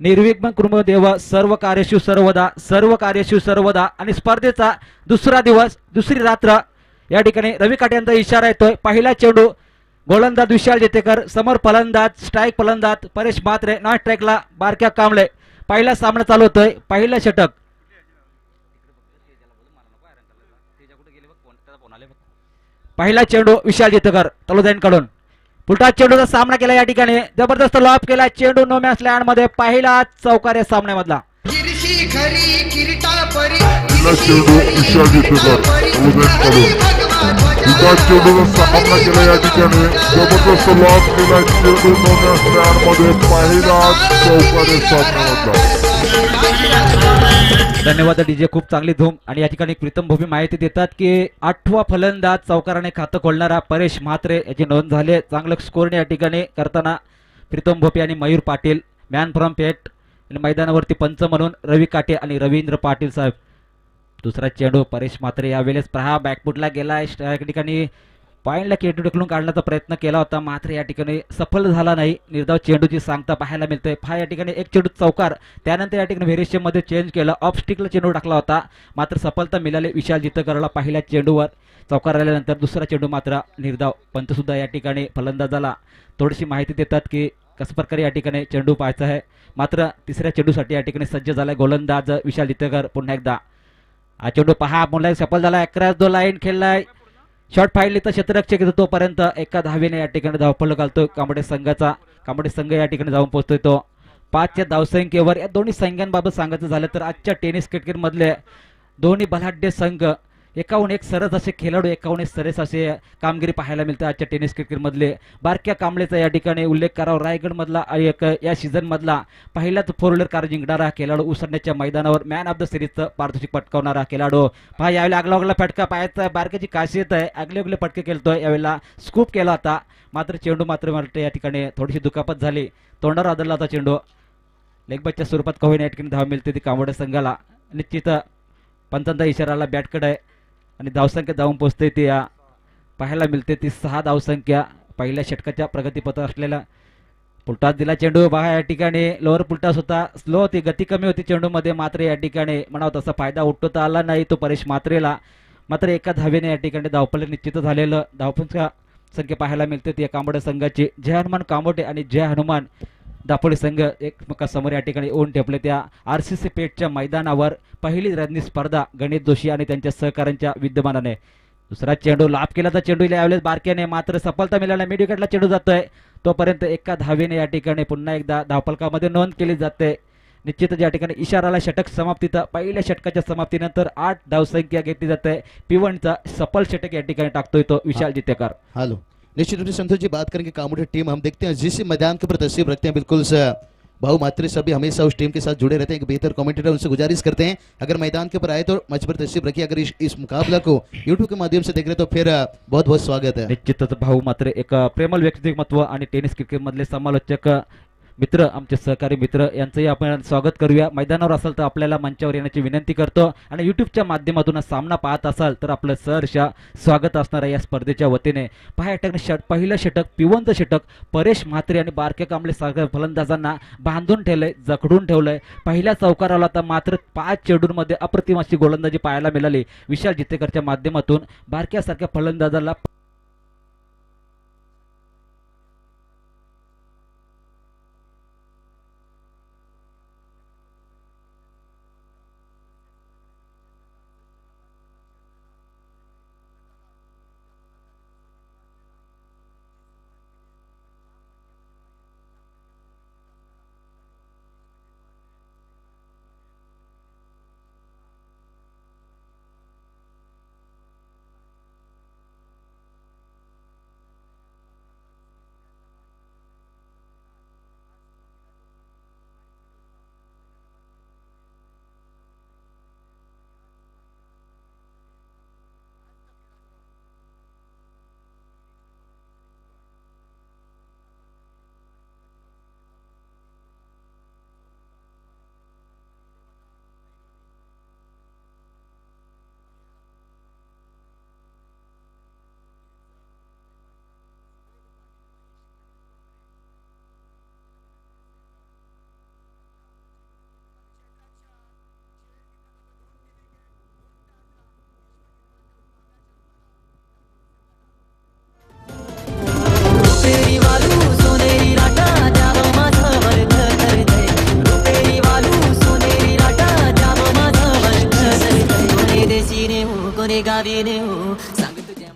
निर्विघ्न कुर्म देव सर्व कार्यशु सर्वदा. आणि स्पर्धेचा दुसरा दिवस दुसरी रात्र या ठिकाणी रवी काटे यांचा इशारा येतोय. पहिला चेंडू गोलंदाज विशाल जेतेकर, समोर फलंदाज स्ट्राईक फलंदाज परेश म्हात्रे, नॉन स्ट्राईकला बारक्या कांबळे. पहिला सामना चालू होतोय, पहिला षटक. पहिला चेंडू विशाल जेतेकर तलोदाईंकडून, पुलटा चेंडूचा सामना केला या ठिकाणी, जबरदस्त लॉप केला चेंडू नो मॅच लँड मध्ये. पहिला चौकार या सामन्यामधला. पहिला चेंडू विशाल जेतेकर चेंडूचा सामना केला या ठिकाणी, जबरदस्त लॉब केला चेंडू नो मॅच मध्ये. पहिला चौकार या सामन्यामधला. धन्यवाद डीजे, खूप चांगली धूम. आणि या ठिकाणी प्रीतम भोपी माहिती देतात की 8वा फलंदाज चौकाराने खातं खोलणारा परेश म्हात्रे याची नोंद झाली. चांगलं स्कोरने या ठिकाणी करताना प्रीतम भोपी आणि मयूर पाटील मॅन फ्रॉम पेठ. आणि मैदानावरती पंच म्हणून रवी काटे आणि रवींद्र पाटील साहेब. दुसरा चेंडू परेश म्हात्रे यावेळेस प्रहा बॅकफुटला गेला. या ठिकाणी पॉईंटला चेंडू ढकलून काढण्याचा प्रयत्न केला होता, मात्र या ठिकाणी सफल झाला नाही. निर्धाव चेंडूची सांगता पाहायला मिळते. या ठिकाणी एक चेंडू चौकार, त्यानंतर या ठिकाणी व्हेरिएशन मध्ये चेंज केलं, ऑफ स्टिकला चेंडू टाकला होता, मात्र सफलता मिळाली विशाल जितेकरला. पहिल्या चेंडूवर चौकार आल्यानंतर दुसरा चेंडू मात्र निर्धाव. पंत सुद्धा या ठिकाणी फलंदाजाला थोडीशी माहिती देतात की कशा प्रकारे या ठिकाणी चेंडू पाहायचा आहे. मात्र तिसऱ्या चेंडूसाठी या ठिकाणी सज्ज झालाय गोलंदाज विशाल जितेकर. पुन्हा एकदा हा चेंडू पहा, मुला सफल झाला. अकरा दो लाईन खेळलाय, शॉर्ट फाईडली तर क्षेत्ररक्षक येतो, तोपर्यंत एका धावेने या ठिकाणी धावफलक घालतोय कांबोडे संघाचा. कांबोडे संघ या ठिकाणी जाऊन पोहोचतोय तो 5च्या धावसंख्येवर. या दोन्ही संघांबाबत सांगायचं झालं तर आजच्या टेनिस क्रिकेट मधले दोन्ही बलाढ्य संघ, 51 सरस असे खेळाडू, 51 सरस असे कामगिरी पाहायला मिळते आजच्या टेनिस क्रिकेट मधले. बारक्या कांबळेचा या ठिकाणी उल्लेख करावा. रायगड मधला एक या सीझन मधला पहिलाच 4 व्हीलर कार जिंकणारा खेळाडू, उसरण्याच्या मैदानावर मॅन ऑफ द सिरीजचं पारितोषिक पटकावणारा खेळाडू. पहा यावेळी आगला फटका पाहायचा, बारक्याची खासियत आहे, आगले फटके खेळतोय. यावेळेला स्कूप केला होता, मात्र चेंडू मात्र या ठिकाणी थोडीशी दुखापत झाली, तोंडावर आदळला होता चेंडू. लेगबॅटच्या स्वरूपात कवयने या ठिकाणी धाव मिळते ती कांबोडे संघाला. निश्चित पंचांचा इशाराला बॅटकडे आहे आणि धावसंख्या जाऊन पोहोचते ती या पाहायला मिळते ती 6 धावसंख्या पहिल्या षटकाच्या प्रगतीपथ असलेल्या पुलटास दिला चेंडू बघा या ठिकाणी लोअर पुलटास होता स्लो होती गती कमी होती चेंडूमध्ये मात्र या ठिकाणी म्हणावं तसा फायदा उठवता आला नाही तो परेश म्हात्रेला मात्र एका धावेने या ठिकाणी धावफलक निश्चित झालेलं धावफलका संख्या पाहायला मिळते ती कांबोडे संघाची जय हनुमान कांबोटे आणि जय हनुमान दापोली संघ एकमेकांसमोर या ठिकाणी ऊन ठेपले त्या RCC पेठच्या मैदानावर पहिली रणनी स्पर्धा गणेश जोशी आणि त्यांच्या सहकाऱ्यांच्या विद्यमानाने दुसरा चेंडू लाभ केला तर चेंडू यावेळेस बारक्याने मात्र सफलता मिळाला मिड विकेटला चेंडू जातोय तोपर्यंत एका धावेने या ठिकाणी पुन्हा एकदा धावफलकामध्ये नोंद केली जाते निश्चितच या ठिकाणी इशाराला षटक समाप्तीचा पहिल्या षटकाच्या समाप्तीनंतर 8 धावसंख्या घेतली जाते P1चा सफल षटक या ठिकाणी टाकतोय तो विशाल जितेकर। हेलो निश्चित रूप से संतोष जी बात करेंगे कामोटे टीम हम देखते हैं जिस मैदान के ऊपर तस्वीर रखते हैं बिल्कुल भाऊ मात्रे सभी हमेशा उस टीम के साथ जुड़े रहते हैं एक बेहतर कमेंटेटर उनसे गुजारिश करते हैं अगर मैदान के ऊपर आए तो मंच पर तस्वीर रखिए अगर इस मुकाबला को यूट्यूब के माध्यम से देख रहे तो फिर बहुत बहुत स्वागत है। निश्चितच भाऊ मात्र एक प्रेमळ व्यक्तिमत्व आणि टेनिस क्रिकेट मधले समालोचक मित्र आमचे सहकारी मित्र यांचंही आपण स्वागत करूया मैदानावर असाल तर आपल्याला मंचावर येण्याची विनंती करतो आणि युट्यूबच्या माध्यमातून सामना पाहत असाल तर आपलं सहर्ष स्वागत असणार आहे या स्पर्धेच्या वतीने पहा पहिलं षटक P1चं षटक परेश म्हात्रे आणि बारके कांबळे सारख्या फलंदाजांना बांधून ठेवलंय जखडून ठेवलंय पहिल्या चौकाराला आता मात्र 5 चेंडूंमध्ये अप्रतिम अशी गोलंदाजी पाहायला मिळाली विशाल जितेकरच्या माध्यमातून बारक्यासारख्या फलंदाजाला गावी नेऊ सांग तुझ्या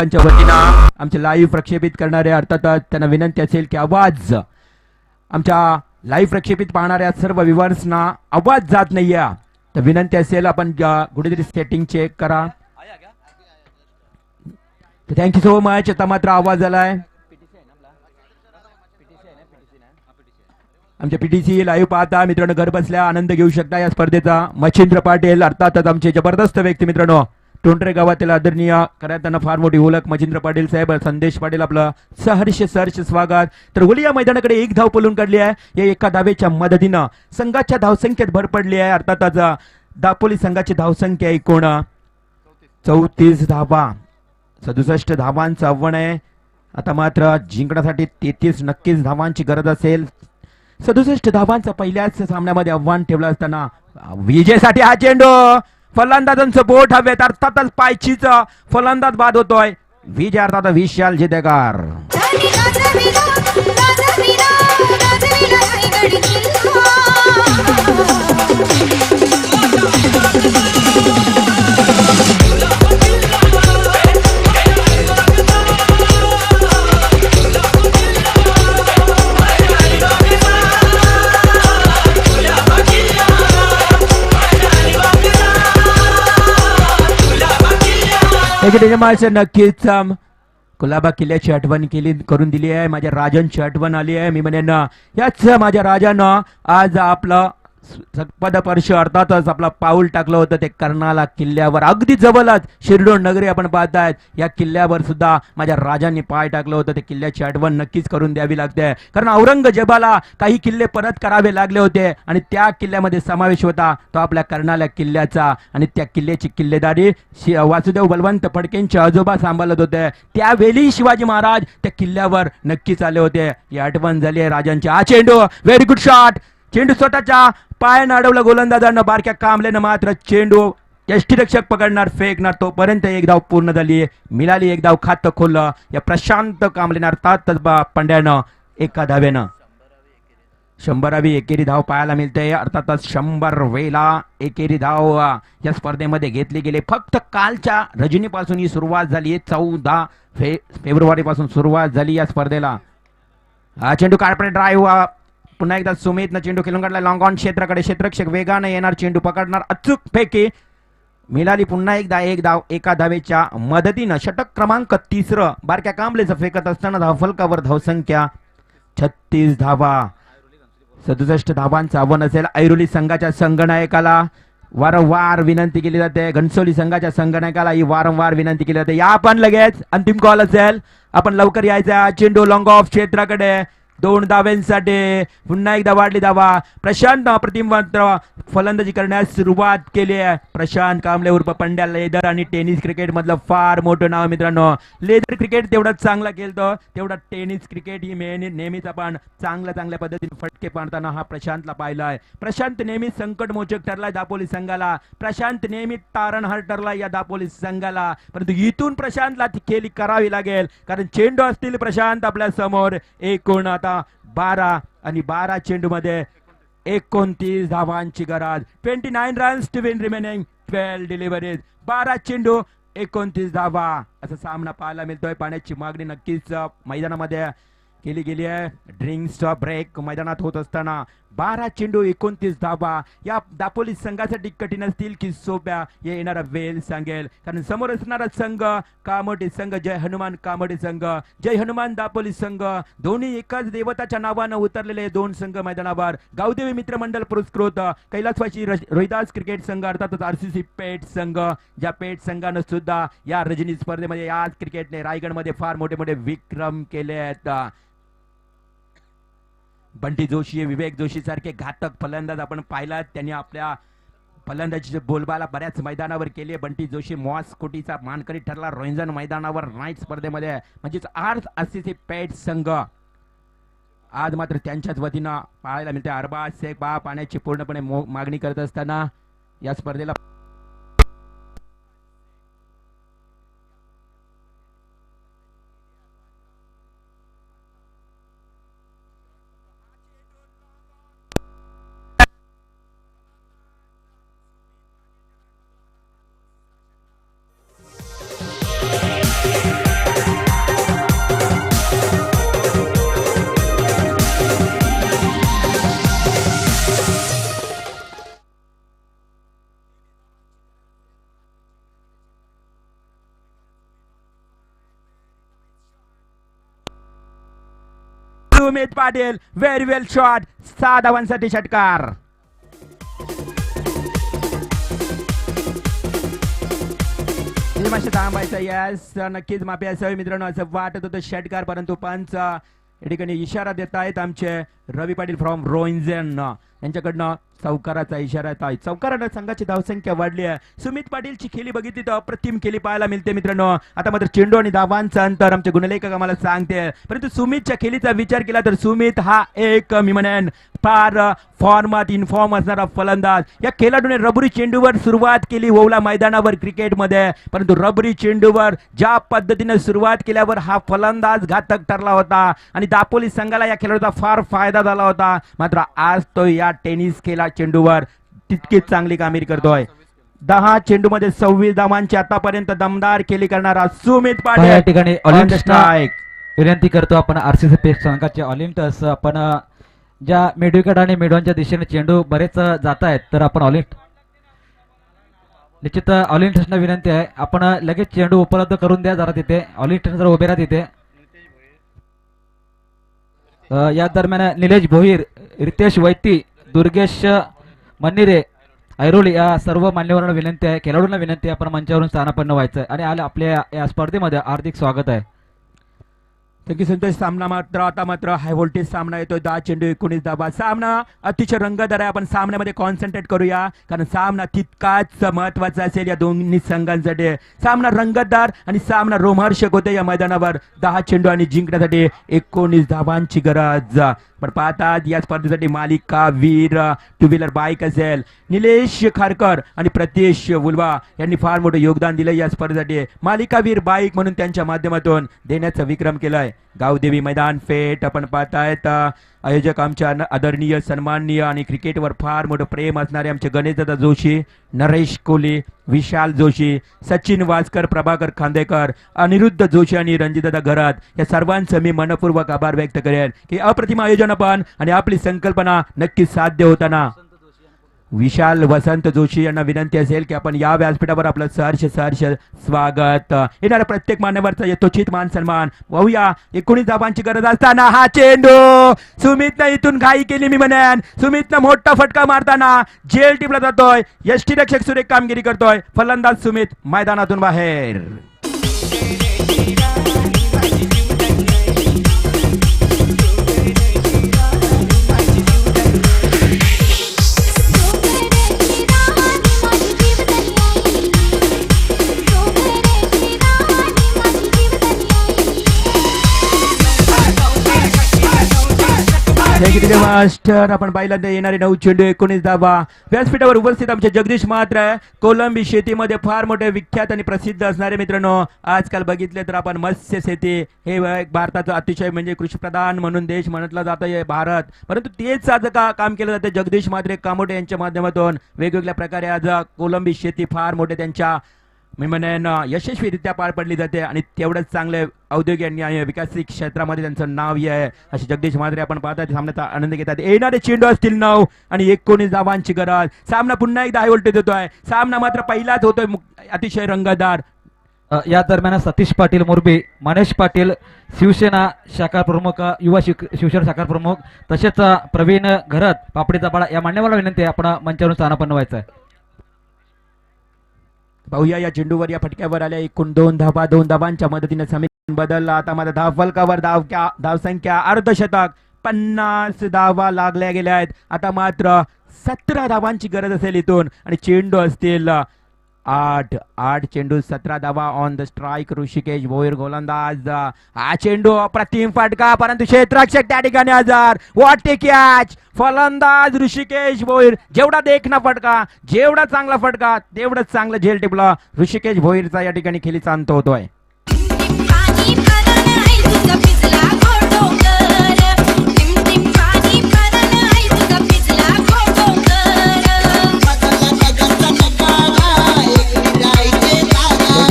मालकांच्या वतीनं आमचे लाईव्ह प्रक्षेपित करणारे अर्थातच त्यांना विनंती असेल की आवाज आमच्या लाईव्ह प्रक्षेपित पाहणाऱ्या सर्व व्ह्युअर्सना आवाज जात नाहीये, तर विनंती असेल आपण कुठेतरी सेटिंग चेक करा. Thank you so much. आता मात्र आवाज आलाय. आमच्या पीटीसी लाईव्ह पाहता मित्रांनो, घर बसल्या आनंद घेऊ शकता या स्पर्धेचा. मच्छिंद्र पाटील अर्थातच आमचे जबरदस्त व्यक्ती मित्रांनो, टोंडरे गावातील आदरणीय करण्यात त्यांना फार मोठी ओळख मच्छिंद्र पाटील साहेब. संदेश पाटील आपलं सहर्ष स्वागत. तर ओली या मैदानाकडे एक धाव पळून काढली आहे. या एका धावेच्या मदतीनं संघाच्या धावसंख्येत भर पडली आहे. अर्थातच दापोली संघाची धावसंख्या एकूण 34 धावा, 67 धावांचं आव्हान आहे. आता मात्र जिंकण्यासाठी 33 नक्कीच धावांची गरज असेल. 67 धावांचा पहिल्याच सामन्यामध्ये आव्हान ठेवलं असताना विजयसाठी हा चेंडू फलंदाजांचं बोट हवेत. अर्थातच पायचीच फलंदाज बाद होतोय. विजय अर्थात विशाल जितेकर. नक्कीच कुलाबा किल्ल्याची आठवण करून दिली आहे. माझ्या राजांची आठवण आली आहे. मी म्हणेन याच माझ्या राजानं आज आपलं पदपर्श अर्थातच आपला पाऊल टाकलं होतं ते कर्नाला किल्ल्यावर. अगदी जवळच शिरडोन नगरी आपण पाहतायत. या किल्ल्यावर सुद्धा माझ्या राजांनी पाय टाकलं होतं. ते किल्ल्याची आठवण नक्कीच करून द्यावी लागते, कारण औरंगजेबाला काही किल्ले परत करावे लागले होते आणि त्या किल्ल्यामध्ये समावेश होता तो आपल्या कर्नाला किल्ल्याचा. आणि त्या किल्ल्याची किल्लेदारी वासुदेव बलवंत फडकेंचे आजोबा सांभाळत होते. त्यावेळी शिवाजी महाराज त्या किल्ल्यावर नक्कीच आले होते. ही आठवण झाली आहे राजांची. हा चेंडू व्हेरी गुड शॉट. चेंडू स्वतःच्या पायानं अडवलं गोलंदाजांना. बारक्या कांबलेनं मात्र चेंडू यष्टीरक्षक पकडणार, फेकणार. तोपर्यंत एक धाव पूर्ण झाली. मिळाली एक धाव खातं खोललं या प्रशांत कांबलेनं अर्थातच पंड्यानं एका धावेनं. 100वी एकेरी धाव पाहायला मिळते. अर्थातच 100 वेळा एकेरी धाव या स्पर्धेमध्ये घेतली गेली. फक्त कालच्या रजनीपासून ही सुरुवात झाली. 14 फेब्रुवारी पासून सुरुवात झाली या स्पर्धेला. हा चेंडू कार्पेट ड्राईव्ह. पुन्हा एकदा सुमितनं चेंडू खेळून काढला लॉंग ऑन क्षेत्राकडे. क्षेत्ररक्षक वेगानं येणार, चेंडू पकडणार, अचूक फेकी. मिळाली पुन्हा एकदा एक धाव एका धावेच्या मदतीनं. षटक क्रमांक 3 बारक्या कांबलेचं फेकत असताना धावफलकावर धावसंख्या 36 धावा. 67 धावांचं आव्हान असेल. ऐरोली संघाच्या संघनायकाला वारंवार विनंती केली जाते. घनसोली संघाच्या संघनायकाला ही वारंवार विनंती केली जाते, या आपण लगेच. अंतिम कॉल असेल, आपण लवकर यायचा. चेंडू लॉंग ऑफ क्षेत्राकडे. 2 धाव्यांसाठी पुन्हा एकदा वाढली धावा. प्रशांत अप्रतिम मात्र फलंदाजी करण्यास सुरुवात केली आहे. प्रशांत कांबळे उर्फ पंड्या. लेदर आणि टेनिस क्रिकेट मधलं फार मोठं नाव मित्रांनो. लेदर क्रिकेट तेवढाच चांगला खेळतो, तेवढा टेनिस क्रिकेट ही नेहमीच आपण चांगल्या पद्धतीने फटके पाडताना हा प्रशांतला पाहिलाय. प्रशांत नेहमी संकटमोचक ठरलाय दापोली संघाला. प्रशांत नेहमी तारणहार ठरलाय या दापोली संघाला. परंतु इथून प्रशांतला ती खेळी करावी लागेल, कारण चेंडू असतील प्रशांत आपल्या समोर. एकूण आता 12 आणि 12 चेंडू मध्ये 29 धावांची गरज. 29 runs to win remaining 12 deliveries. 12 चेंडू 29 धावा असा सामना पाहायला मिळतोय. पाण्याची मागणी नक्कीच मैदानामध्ये केली गेली आहे. ड्रिंक्सचा ब्रेक मैदानात होत असताना 12 चेंडू 29 धावा या दापोली संघासाठी कठीण असतील की सोप्या, हे येणारा वेळ सांगेल. कारण समोर असणारा संघ कामोटे संघ, जय हनुमान कामोटे संघ, जय हनुमान दापोली संघ, दोन्ही एकाच देवताच्या नावानं उतरलेले 2 संघ मैदानावर. गावदेवी मित्रमंडळ पुरस्कृत कैलासवासी रोहिदास क्रिकेट संघ अर्थातच RCC पेठ संघ, ज्या पेठ संघानं सुद्धा या रजनी स्पर्धेमध्ये याच क्रिकेटने रायगडमध्ये फार मोठे विक्रम केले आहेत. बंटी जोशी, विवेक जोशी सारखे घातक फलंदाज आपण पाहिला. त्यांनी आपल्या फलंदाजीचे बोलबाला बऱ्याच मैदानावर केले. बंटी जोशी मॉस कोटीचा मानकरी ठरला रोंजन मैदानावर नाईट स्पर्धेमध्ये. म्हणजेच RCC पेठ संघ आज मात्र त्यांच्याच वतीनं पाहायला मिळते. अरबाज शेख बा पाण्याची पूर्णपणे मागणी करत असताना या स्पर्धेला सुमित पाटील व्हेरी वेल शॉट 6 धावांसाठी षटकार. मासे थांबायचं यस नक्कीच माफी असावी मित्रांनो असं वाटत होतं षटकार परंतु पंच या ठिकाणी इशारा देत आहेत आमचे रवी पाटील फ्रॉम रोइंजन यांच्याकडनं चौकाराचा इशारा येत आहे. चौकारानं संघाची धावसंख्या वाढली आहे. सुमित पाटीलची खेळी बघितली तर अप्रतिम खेळी पाहायला मिळते मित्रांनो. आता मात्र चेंडू आणि धावांचं अंतर आमचे गुणलेखक आम्हाला सांगते परंतु सुमितच्या खेळीचा विचार केला तर सुमित हा एक मी म्हणेन फार फॉर्मात इनफॉर्म असणारा फलंदाज. या खेळाडूने रबरी चेंडूवर सुरुवात केली ओवला मैदानावर क्रिकेटमध्ये परंतु रबरी चेंडूवर ज्या पद्धतीने सुरुवात केल्यावर हा फलंदाज घातक ठरला होता आणि दापोली संघाला या खेळाडूचा फार फायदा झाला होता. मात्र आज तो या टेनिस खेळा चेंडूवर तितकीच चांगली कामगिरी करतोय. 10 चेंडूमध्ये 26 धावांची आतापर्यंत दमदार खेळी करणारा सुमित या पाटील ठिकाणी on the ऑलिम्पिकला strike. विनंती करतो आपण आरसीसी पेक्स संघाचे ऑलिम्पिक्स आपण ज्या मिडविकेट आणि मिडवनच्या दिशेने चेंडू बरेच जात आहेत तर आपण निश्चित ऑलिम्पिक्सना विनंती आहे आपण लगेच चेंडू उपलब्ध करून द्या जरा तिथे ऑलिम्पिक्स जर उभे राहा तिथे. या दरम्यान निलेश भोईर रितेश वैती दुर्गेश मन्निरे ऐरोली या सर्व मान्यवरांना विनंती आहे खेळाडूंना विनंती आहे आपण मंचावरून स्थानापन्न व्हायचं आणि आपल्या या स्पर्धेमध्ये हार्दिक स्वागत आहे. थँक्यू संतोष. सामना मात्र आता मात्र हाय व्होल्टेज सामना येतोय 10 चेंडू 19 धावा. सामना अतिशय रंगतदार आहे. आपण सामन्यामध्ये कॉन्सन्ट्रेट करूया कारण सामना तितकाच महत्वाचा असेल या दोन्ही संघांसाठी. सामना रंगतदार आणि सामना रोमहर्षक होते या मैदानावर. 10 चेंडू आणि जिंकण्यासाठी 19 धावांची गरज. पण पाहतात या स्पर्धेसाठी मालिका वीर टू व्हीलर बाईक असेल निलेश खारकर आणि प्रत्येश उल्वा यांनी फार मोठं योगदान दिलं या स्पर्धेसाठी. मालिकावीर बाईक म्हणून त्यांच्या माध्यमातून देण्याचा विक्रम केलाय. गावदेवी मैदान फेट आपण पाहतायत आयोजक आमच्या आदरणीय सन्माननीय आणि क्रिकेटवर फार मोठं प्रेम असणारे आमचे गणेशदादा जोशी नरेश कोहली विशाल जोशी सचिन वासकर प्रभाकर खांदेकर अनिरुद्ध जोशी आणि रणजितदादा घरात या सर्वांचं मी मनपूर्वक आभार व्यक्त करेन की अप्रतिम आयोजन पण आणि आपली संकल्पना नक्कीच साध्य होताना. विशाल वसंत जोशी यांना विनंती असेल की आपण या व्यासपीठावर आपलं सहर्ष स्वागत. येणाऱ्या प्रत्येक मान्यवरचा यथोचित मान सन्मान पाहूया. 19 धावांची गरज असताना हा चेंडू सुमितनं इथून घाई केली मी म्हणेन. सुमितनं मोठा फटका मारताना जेल टिपला जातोय. यष्टीरक्षक सुरेख कामगिरी करतोय. फलंदाज सुमित मैदानातून बाहेर. मास्टर आपण पहिल्यांदा येणारे 9 चेंडू 19 धावा. व्यासपीठावर उपस्थित आमचे जगदीश मात्र कोलंबी शेतीमध्ये फार मोठे विख्यात आणि प्रसिद्ध असणारे मित्रांनो. आजकाल बघितले तर आपण मत्स्य शेती हे भारताचं अतिशय म्हणजे कृषीप्रधान म्हणून देश म्हटला जातं भारत परंतु तेच आज काम केलं जाते जगदीश मात्रे कामोटे यांच्या माध्यमातून वेगवेगळ्या प्रकारे आज कोलंबी शेती फार मोठे त्यांच्या मी म्हणेन यशस्वीरित्या पार पडली जाते आणि तेवढंच चांगले औद्योगिक आणि विकासिक क्षेत्रामध्ये त्यांचं नाव आहे असे जगदीश मात्रे आपण पाहतात सामन्याचा आनंद घेतात. येणारे चेंडू असतील 9 आणि 19 धावांची गरज. सामना पुन्हा एकदा हाय व्होल्टेज होतोय. सामना मात्र पहिलाच होतोय अतिशय रंगतदार. या दरम्यान सतीश पाटील मुरबी मनेश पाटील शिवसेना शाखा प्रमुख युवा शिवसेना शाखा प्रमुख तसेच प्रवीण घरत पापडीचा बाळा या मान्यवरांना विनंती आहे आपण मंचावरून स्थानापन्न व्हायचं आहे. पाहूया या चेंडूवर या फटक्यावर आल्या एकूण 2 धावा. 2 धावांच्या मदतीने समीकरण बदलला. आता माझा धावफलकावर धावसंख्या अर्धशतक 50 धावा लागल्या गेल्या आहेत. आता मात्र 17 धावांची गरज असेल इथून आणि चेंडू असतील 8 चेंडू 17 धावा on the strike. Rishikesh Bhoir गोलंदाज. हा चेंडू अप्रतिम फटका परंतु क्षेत्ररक्षक त्या ठिकाणी आजार. What A catch. फलंदाज ऋषिकेश भोईर. जेवढा देखना फटका जेवढा चांगला फटका तेवढंच चांगलं झेल टिपला. ऋषिकेश भोईरचा या ठिकाणी खेळीचा अंत होतोय.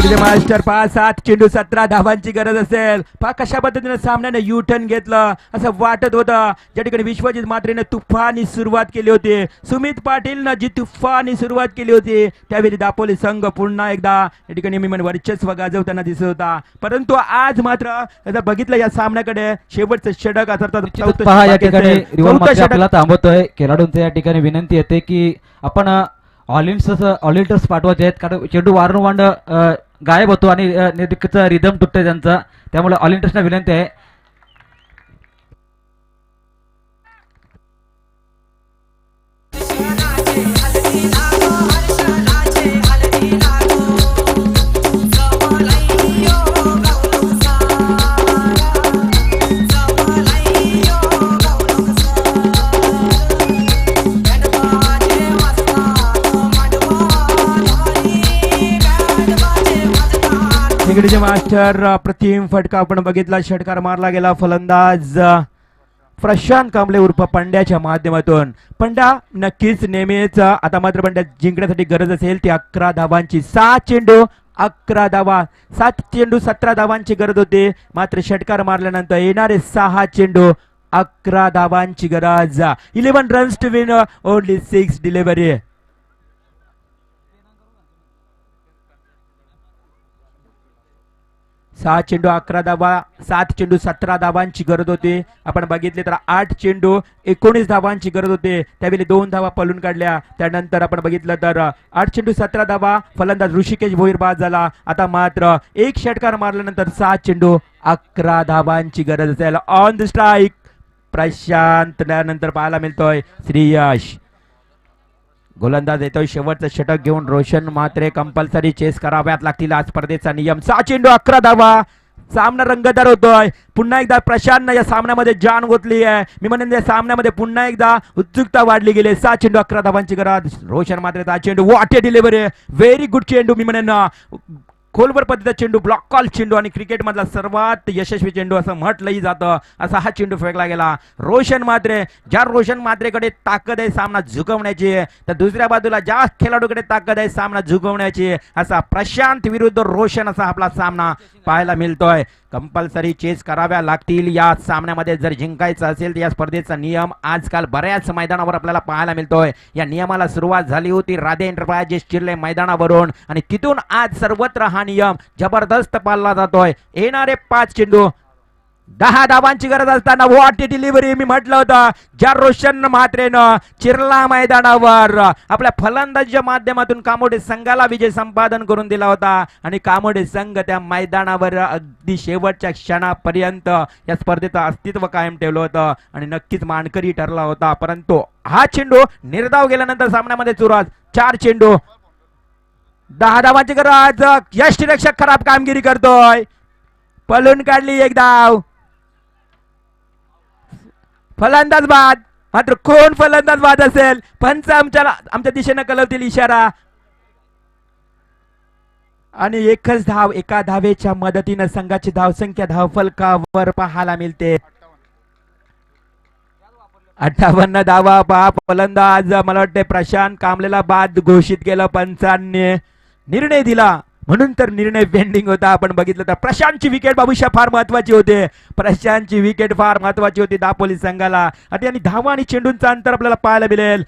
तिकडे मास्टर 5-7 चेंडू 17 धावांची गरज असेल. पहा कशा पद्धतीने सामन्याने यू टर्न घेतलं असं वाटत होतं. ज्या ठिकाणी विश्वजित म्हात्रेने तुफानी सुरुवात केली होती, सुमित पाटीलनं जी तुफानी सुरुवात केली होती, त्यावेळी दापोली संघ पुन्हा एकदा या ठिकाणी मी वर्चस्व गाजवताना दिसत होता. परंतु आज मात्र जर बघितलं या सामन्याकडे शेवटचं षटक निश्चितच पहा या ठिकाणी रिवल मात्र आपल्याला थांबवतोय. खेळाडूंच्या या ठिकाणी विनंती येते की आपण ऑलिंटर्स पाठवायचे आहेत, कारण चेंडू वारंवार गायब होतो आणि रिदम तुटते त्यांचा. त्यामुळे ऑलिंटर्सना विनंती आहे. निगडीचे मास्टर प्रतिम फटका आपण बघितला, षटकार मारला गेला. फलंदाज प्रशांत कांबळे उर्फ पंड्याच्या माध्यमातून. पंड्या नक्कीच नेहमीच आता मात्र पंड्या जिंकण्यासाठी गरज असेल ती 11 धावांची. 7 चेंडू 11 धावा, 7 चेंडू 17 धावांची गरज होती. मात्र षटकार मारल्यानंतर येणारे 6 चेंडू 11 धावांची गरज. 11 runs to win only 6 delivery. 6 चेंडू 11 धावा, 7 चेंडू 17 धावांची गरज होती. आपण बघितले तर 8 चेंडू 19 धावांची गरज होते, त्यावेळी 2 धावा पळून काढल्या. त्यानंतर आपण बघितलं तर 8 चेंडू 17 धावा, फलंदाज ऋषिकेश भोईर बाद झाला. आता मात्र एक षटकार मारल्यानंतर 7 चेंडू 11 धावांची गरज असेल. ऑन द स्ट्राईक प्रशांत, त्यानंतर पाहायला मिळतोय श्रीयश. गोलंदाज येतोय शेवटचं षटक घेऊन. रोशन म्हात्रे कंपल्सरी चेस कराव्यात लागतील, आज स्पर्धेचा नियम. 6 चेंडू 11 धावा, सामना रंगतदार होतोय. पुन्हा एकदा प्रशांतनं या सामन्यामध्ये जान गोतली आहे. मी म्हणेन या सामन्यामध्ये पुन्हा एकदा उत्सुकता वाढली गेली. 6 चेंडू 11 धावांची गरज. रोशन म्हात्रेचा चेंडू, what A delivery, very good चेंडू. मी म्हणेन खोलवर पद्धतीचा चेंडू, ब्लॉक कॉल चेंडू आणि क्रिकेट मधला सर्वात यशस्वी चेंडू असं म्हटलंही जातं. असा हा चेंडू फेकला गेला. रोशन म्हात्रे, ज्या रोशन म्हात्रेकडे ताकद आहे सामना झुकवण्याची, तर दुसऱ्या बाजूला ज्या खेळाडूकडे ताकद आहे सामना झुकवण्याची, असा प्रशांत विरुद्ध रोशन असा आपला सामना पाहायला मिळतोय. कंपल्सरी चेस कराव्या लागतील या सामन्यामध्ये जर जिंकायचं असेल तर. या स्पर्धेचा नियम आजकाल बऱ्याच मैदानावर आपल्याला पाहायला मिळतोय. या नियमाला सुरुवात झाली होती राधे एंटरप्राइजेस चिर्ले मैदानावरून आणि तिथून आज सर्वत्र हा नियम जबरदस्त पाळला जातोय. येणारे 5 चेंडू 10 धावांची गरज असताना व्हॉट डिलिव्हरी. मी म्हटलं होतं ज्या रोशन म्हात्रेनं चिर्ला मैदानावर आपल्या फलंदाजीच्या माध्यमातून कामोडे संघाला विजय संपादन करून दिला होता आणि कामोडे संघ त्या मैदानावर अगदी शेवटच्या क्षणापर्यंत या स्पर्धेचं अस्तित्व कायम ठेवलं होतं आणि नक्कीच मानकरी ठरला होता. परंतु हा चेंडू निर्धाव गेल्यानंतर सामन्यामध्ये सुरुवात. 4 चेंडू 10 धावांची गरज. यष्टिरक्षक खराब कामगिरी करतोय, पळून काढली एक धाव. फलंदाज बाद. मात्र कोण फलंदाज बाद असेल पंच आमच्या दिशेने कळवतील इशारा. आणि एकच धाव, एका धावेच्या मदतीने संघाची धावसंख्या धावफलकावर पाहायला मिळते. 58 धावा. पहा फलंदाज, मला वाटते प्रशांत कांबळेला बाद घोषित केलं पंचांनी, निर्णय दिला म्हणून तर निर्णय पेंडिंग होता. आपण बघितलं तर प्रशांतची विकेट बाबूशा फार महत्वाची होते. प्रशांतची विकेट फार महत्वाची होती दापोली संघाला. आणि धावा आणि चेंडूंचं अंतर आपल्याला पाहायला मिळेल.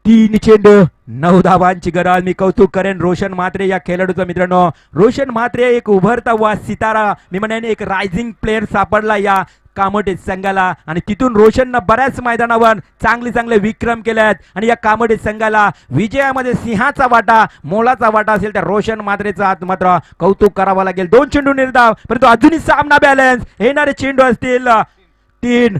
3 चेंडू 9 धावांची गरज. मी कौतुक करेन रोशन म्हात्रे या खेळाडूचं. मित्रांनो, रोशन म्हात्रे एक उभरता वा सितारा, मी म्हणेन एक रायझिंग प्लेअर सापडला या कामोडे संघाला आणि तिथून रोशननं बऱ्याच मैदानावर चांगले विक्रम केले आहेत आणि या कामोडे संघाला विजयामध्ये सिंहाचा वाटा, मोलाचा वाटा असेल त्या रोशन म्हात्रेचा आज मात्र कौतुक करावं लागेल. 2 चेंडू निर्धाव, परंतु अजूनही सामना बॅलन्स. येणारे चेंडू असतील 3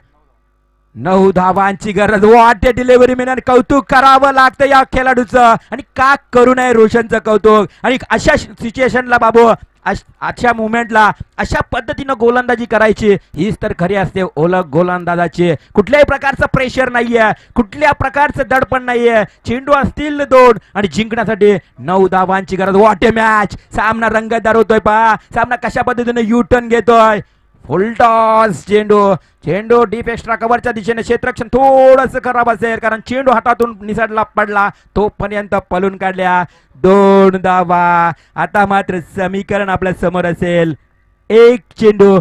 9 धावांची गरज. What A delivery. मिळणार कौतुक करावं लागतं या खेळाडूचं आणि का करू नये रोशनचं कौतुक. आणि अशा सिच्युएशनला बाबू, अशा मुवमेंटला अशा पद्धतीनं गोलंदाजी करायची हीच तर खरी असते ओळख गोलंदाजाची. कुठल्याही प्रकारचं प्रेशर नाहीये, कुठल्या प्रकारचं दडपण नाहीये. चेंडू असतील 2 आणि जिंकण्यासाठी 9 धावांची गरज. What A match. सामना रंगतदार होतोय. पहा सामना कशा पद्धतीने यू टर्न घेतोय. फुलटॉस चेंडू डीप एक्स्ट्रा कव्हरच्या दिशेने क्षेत्ररक्षण थोडस खराब असेल कारण चेंडू हातातून निसटला पडला तोपर्यंत पळून काढल्या 2 धावा. आता मात्र समीकरण आपल्या समोर असेल 1 चेंडू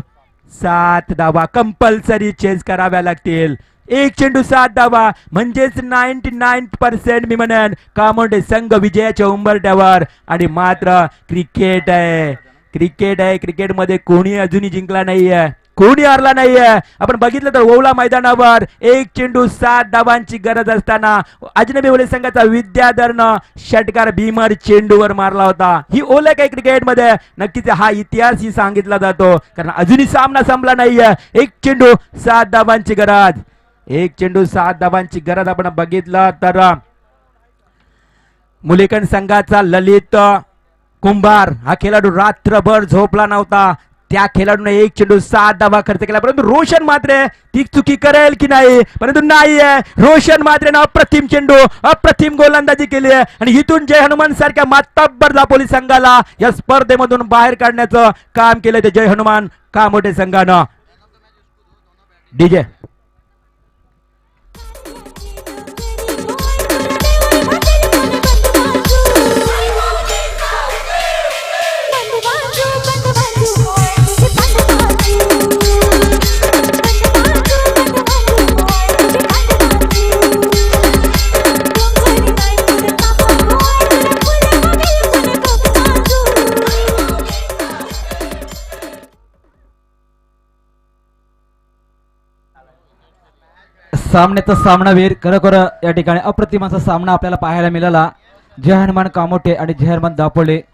7 धावा कंपल्सरी चेंज कराव्या लागतील. 1 चेंडू 7 धावा म्हणजेच 99% मी म्हणेन कामोठे संघ विजयाच्या उंबरठ्यावर. आणि मात्र क्रिकेट आहे क्रिकेटमध्ये कोणी अजूनही जिंकला नाहीये कोणी हरला नाहीये. आपण बघितलं तर ओवला मैदानावर 1 चेंडू 7 धावांची गरज असताना अजनबी ओले संघाचा विद्याधरनं षटकार भीमर चेंडूवर मारला होता. ही ओळख आहे क्रिकेटमध्ये. नक्कीच हा इतिहास ही सांगितला जातो कारण अजूनही सामना संपला नाहीये. 1 चेंडू 7 धावांची गरज 1 चेंडू 7 धावांची गरज आपण बघितलं तर मुलेकण संघाचा ललित कुंभार हा खेळाडू रात्रभर झोपला नव्हता. त्या खेळाडूने 1 चेंडू 7 धावा खर्च केला परंतु रोशन मात्र ती चुकी करेल की नाही परंतु नाहीये. रोशन मात्रेनं अप्रतिम चेंडू अप्रतिम गोलंदाजी केली आहे आणि इथून जय हनुमान सारख्या मातब्बर दापोली संघाला या स्पर्धेमधून बाहेर काढण्याचं काम केलं ते जय हनुमान कामोठे संघानं. डीजे सामन्याचा सामनावीर खरोखर या ठिकाणी अप्रतिम असा सामना आपल्याला पाहायला मिळाला. जय हनुमान कामोठे आणि जय हनुमान दापोले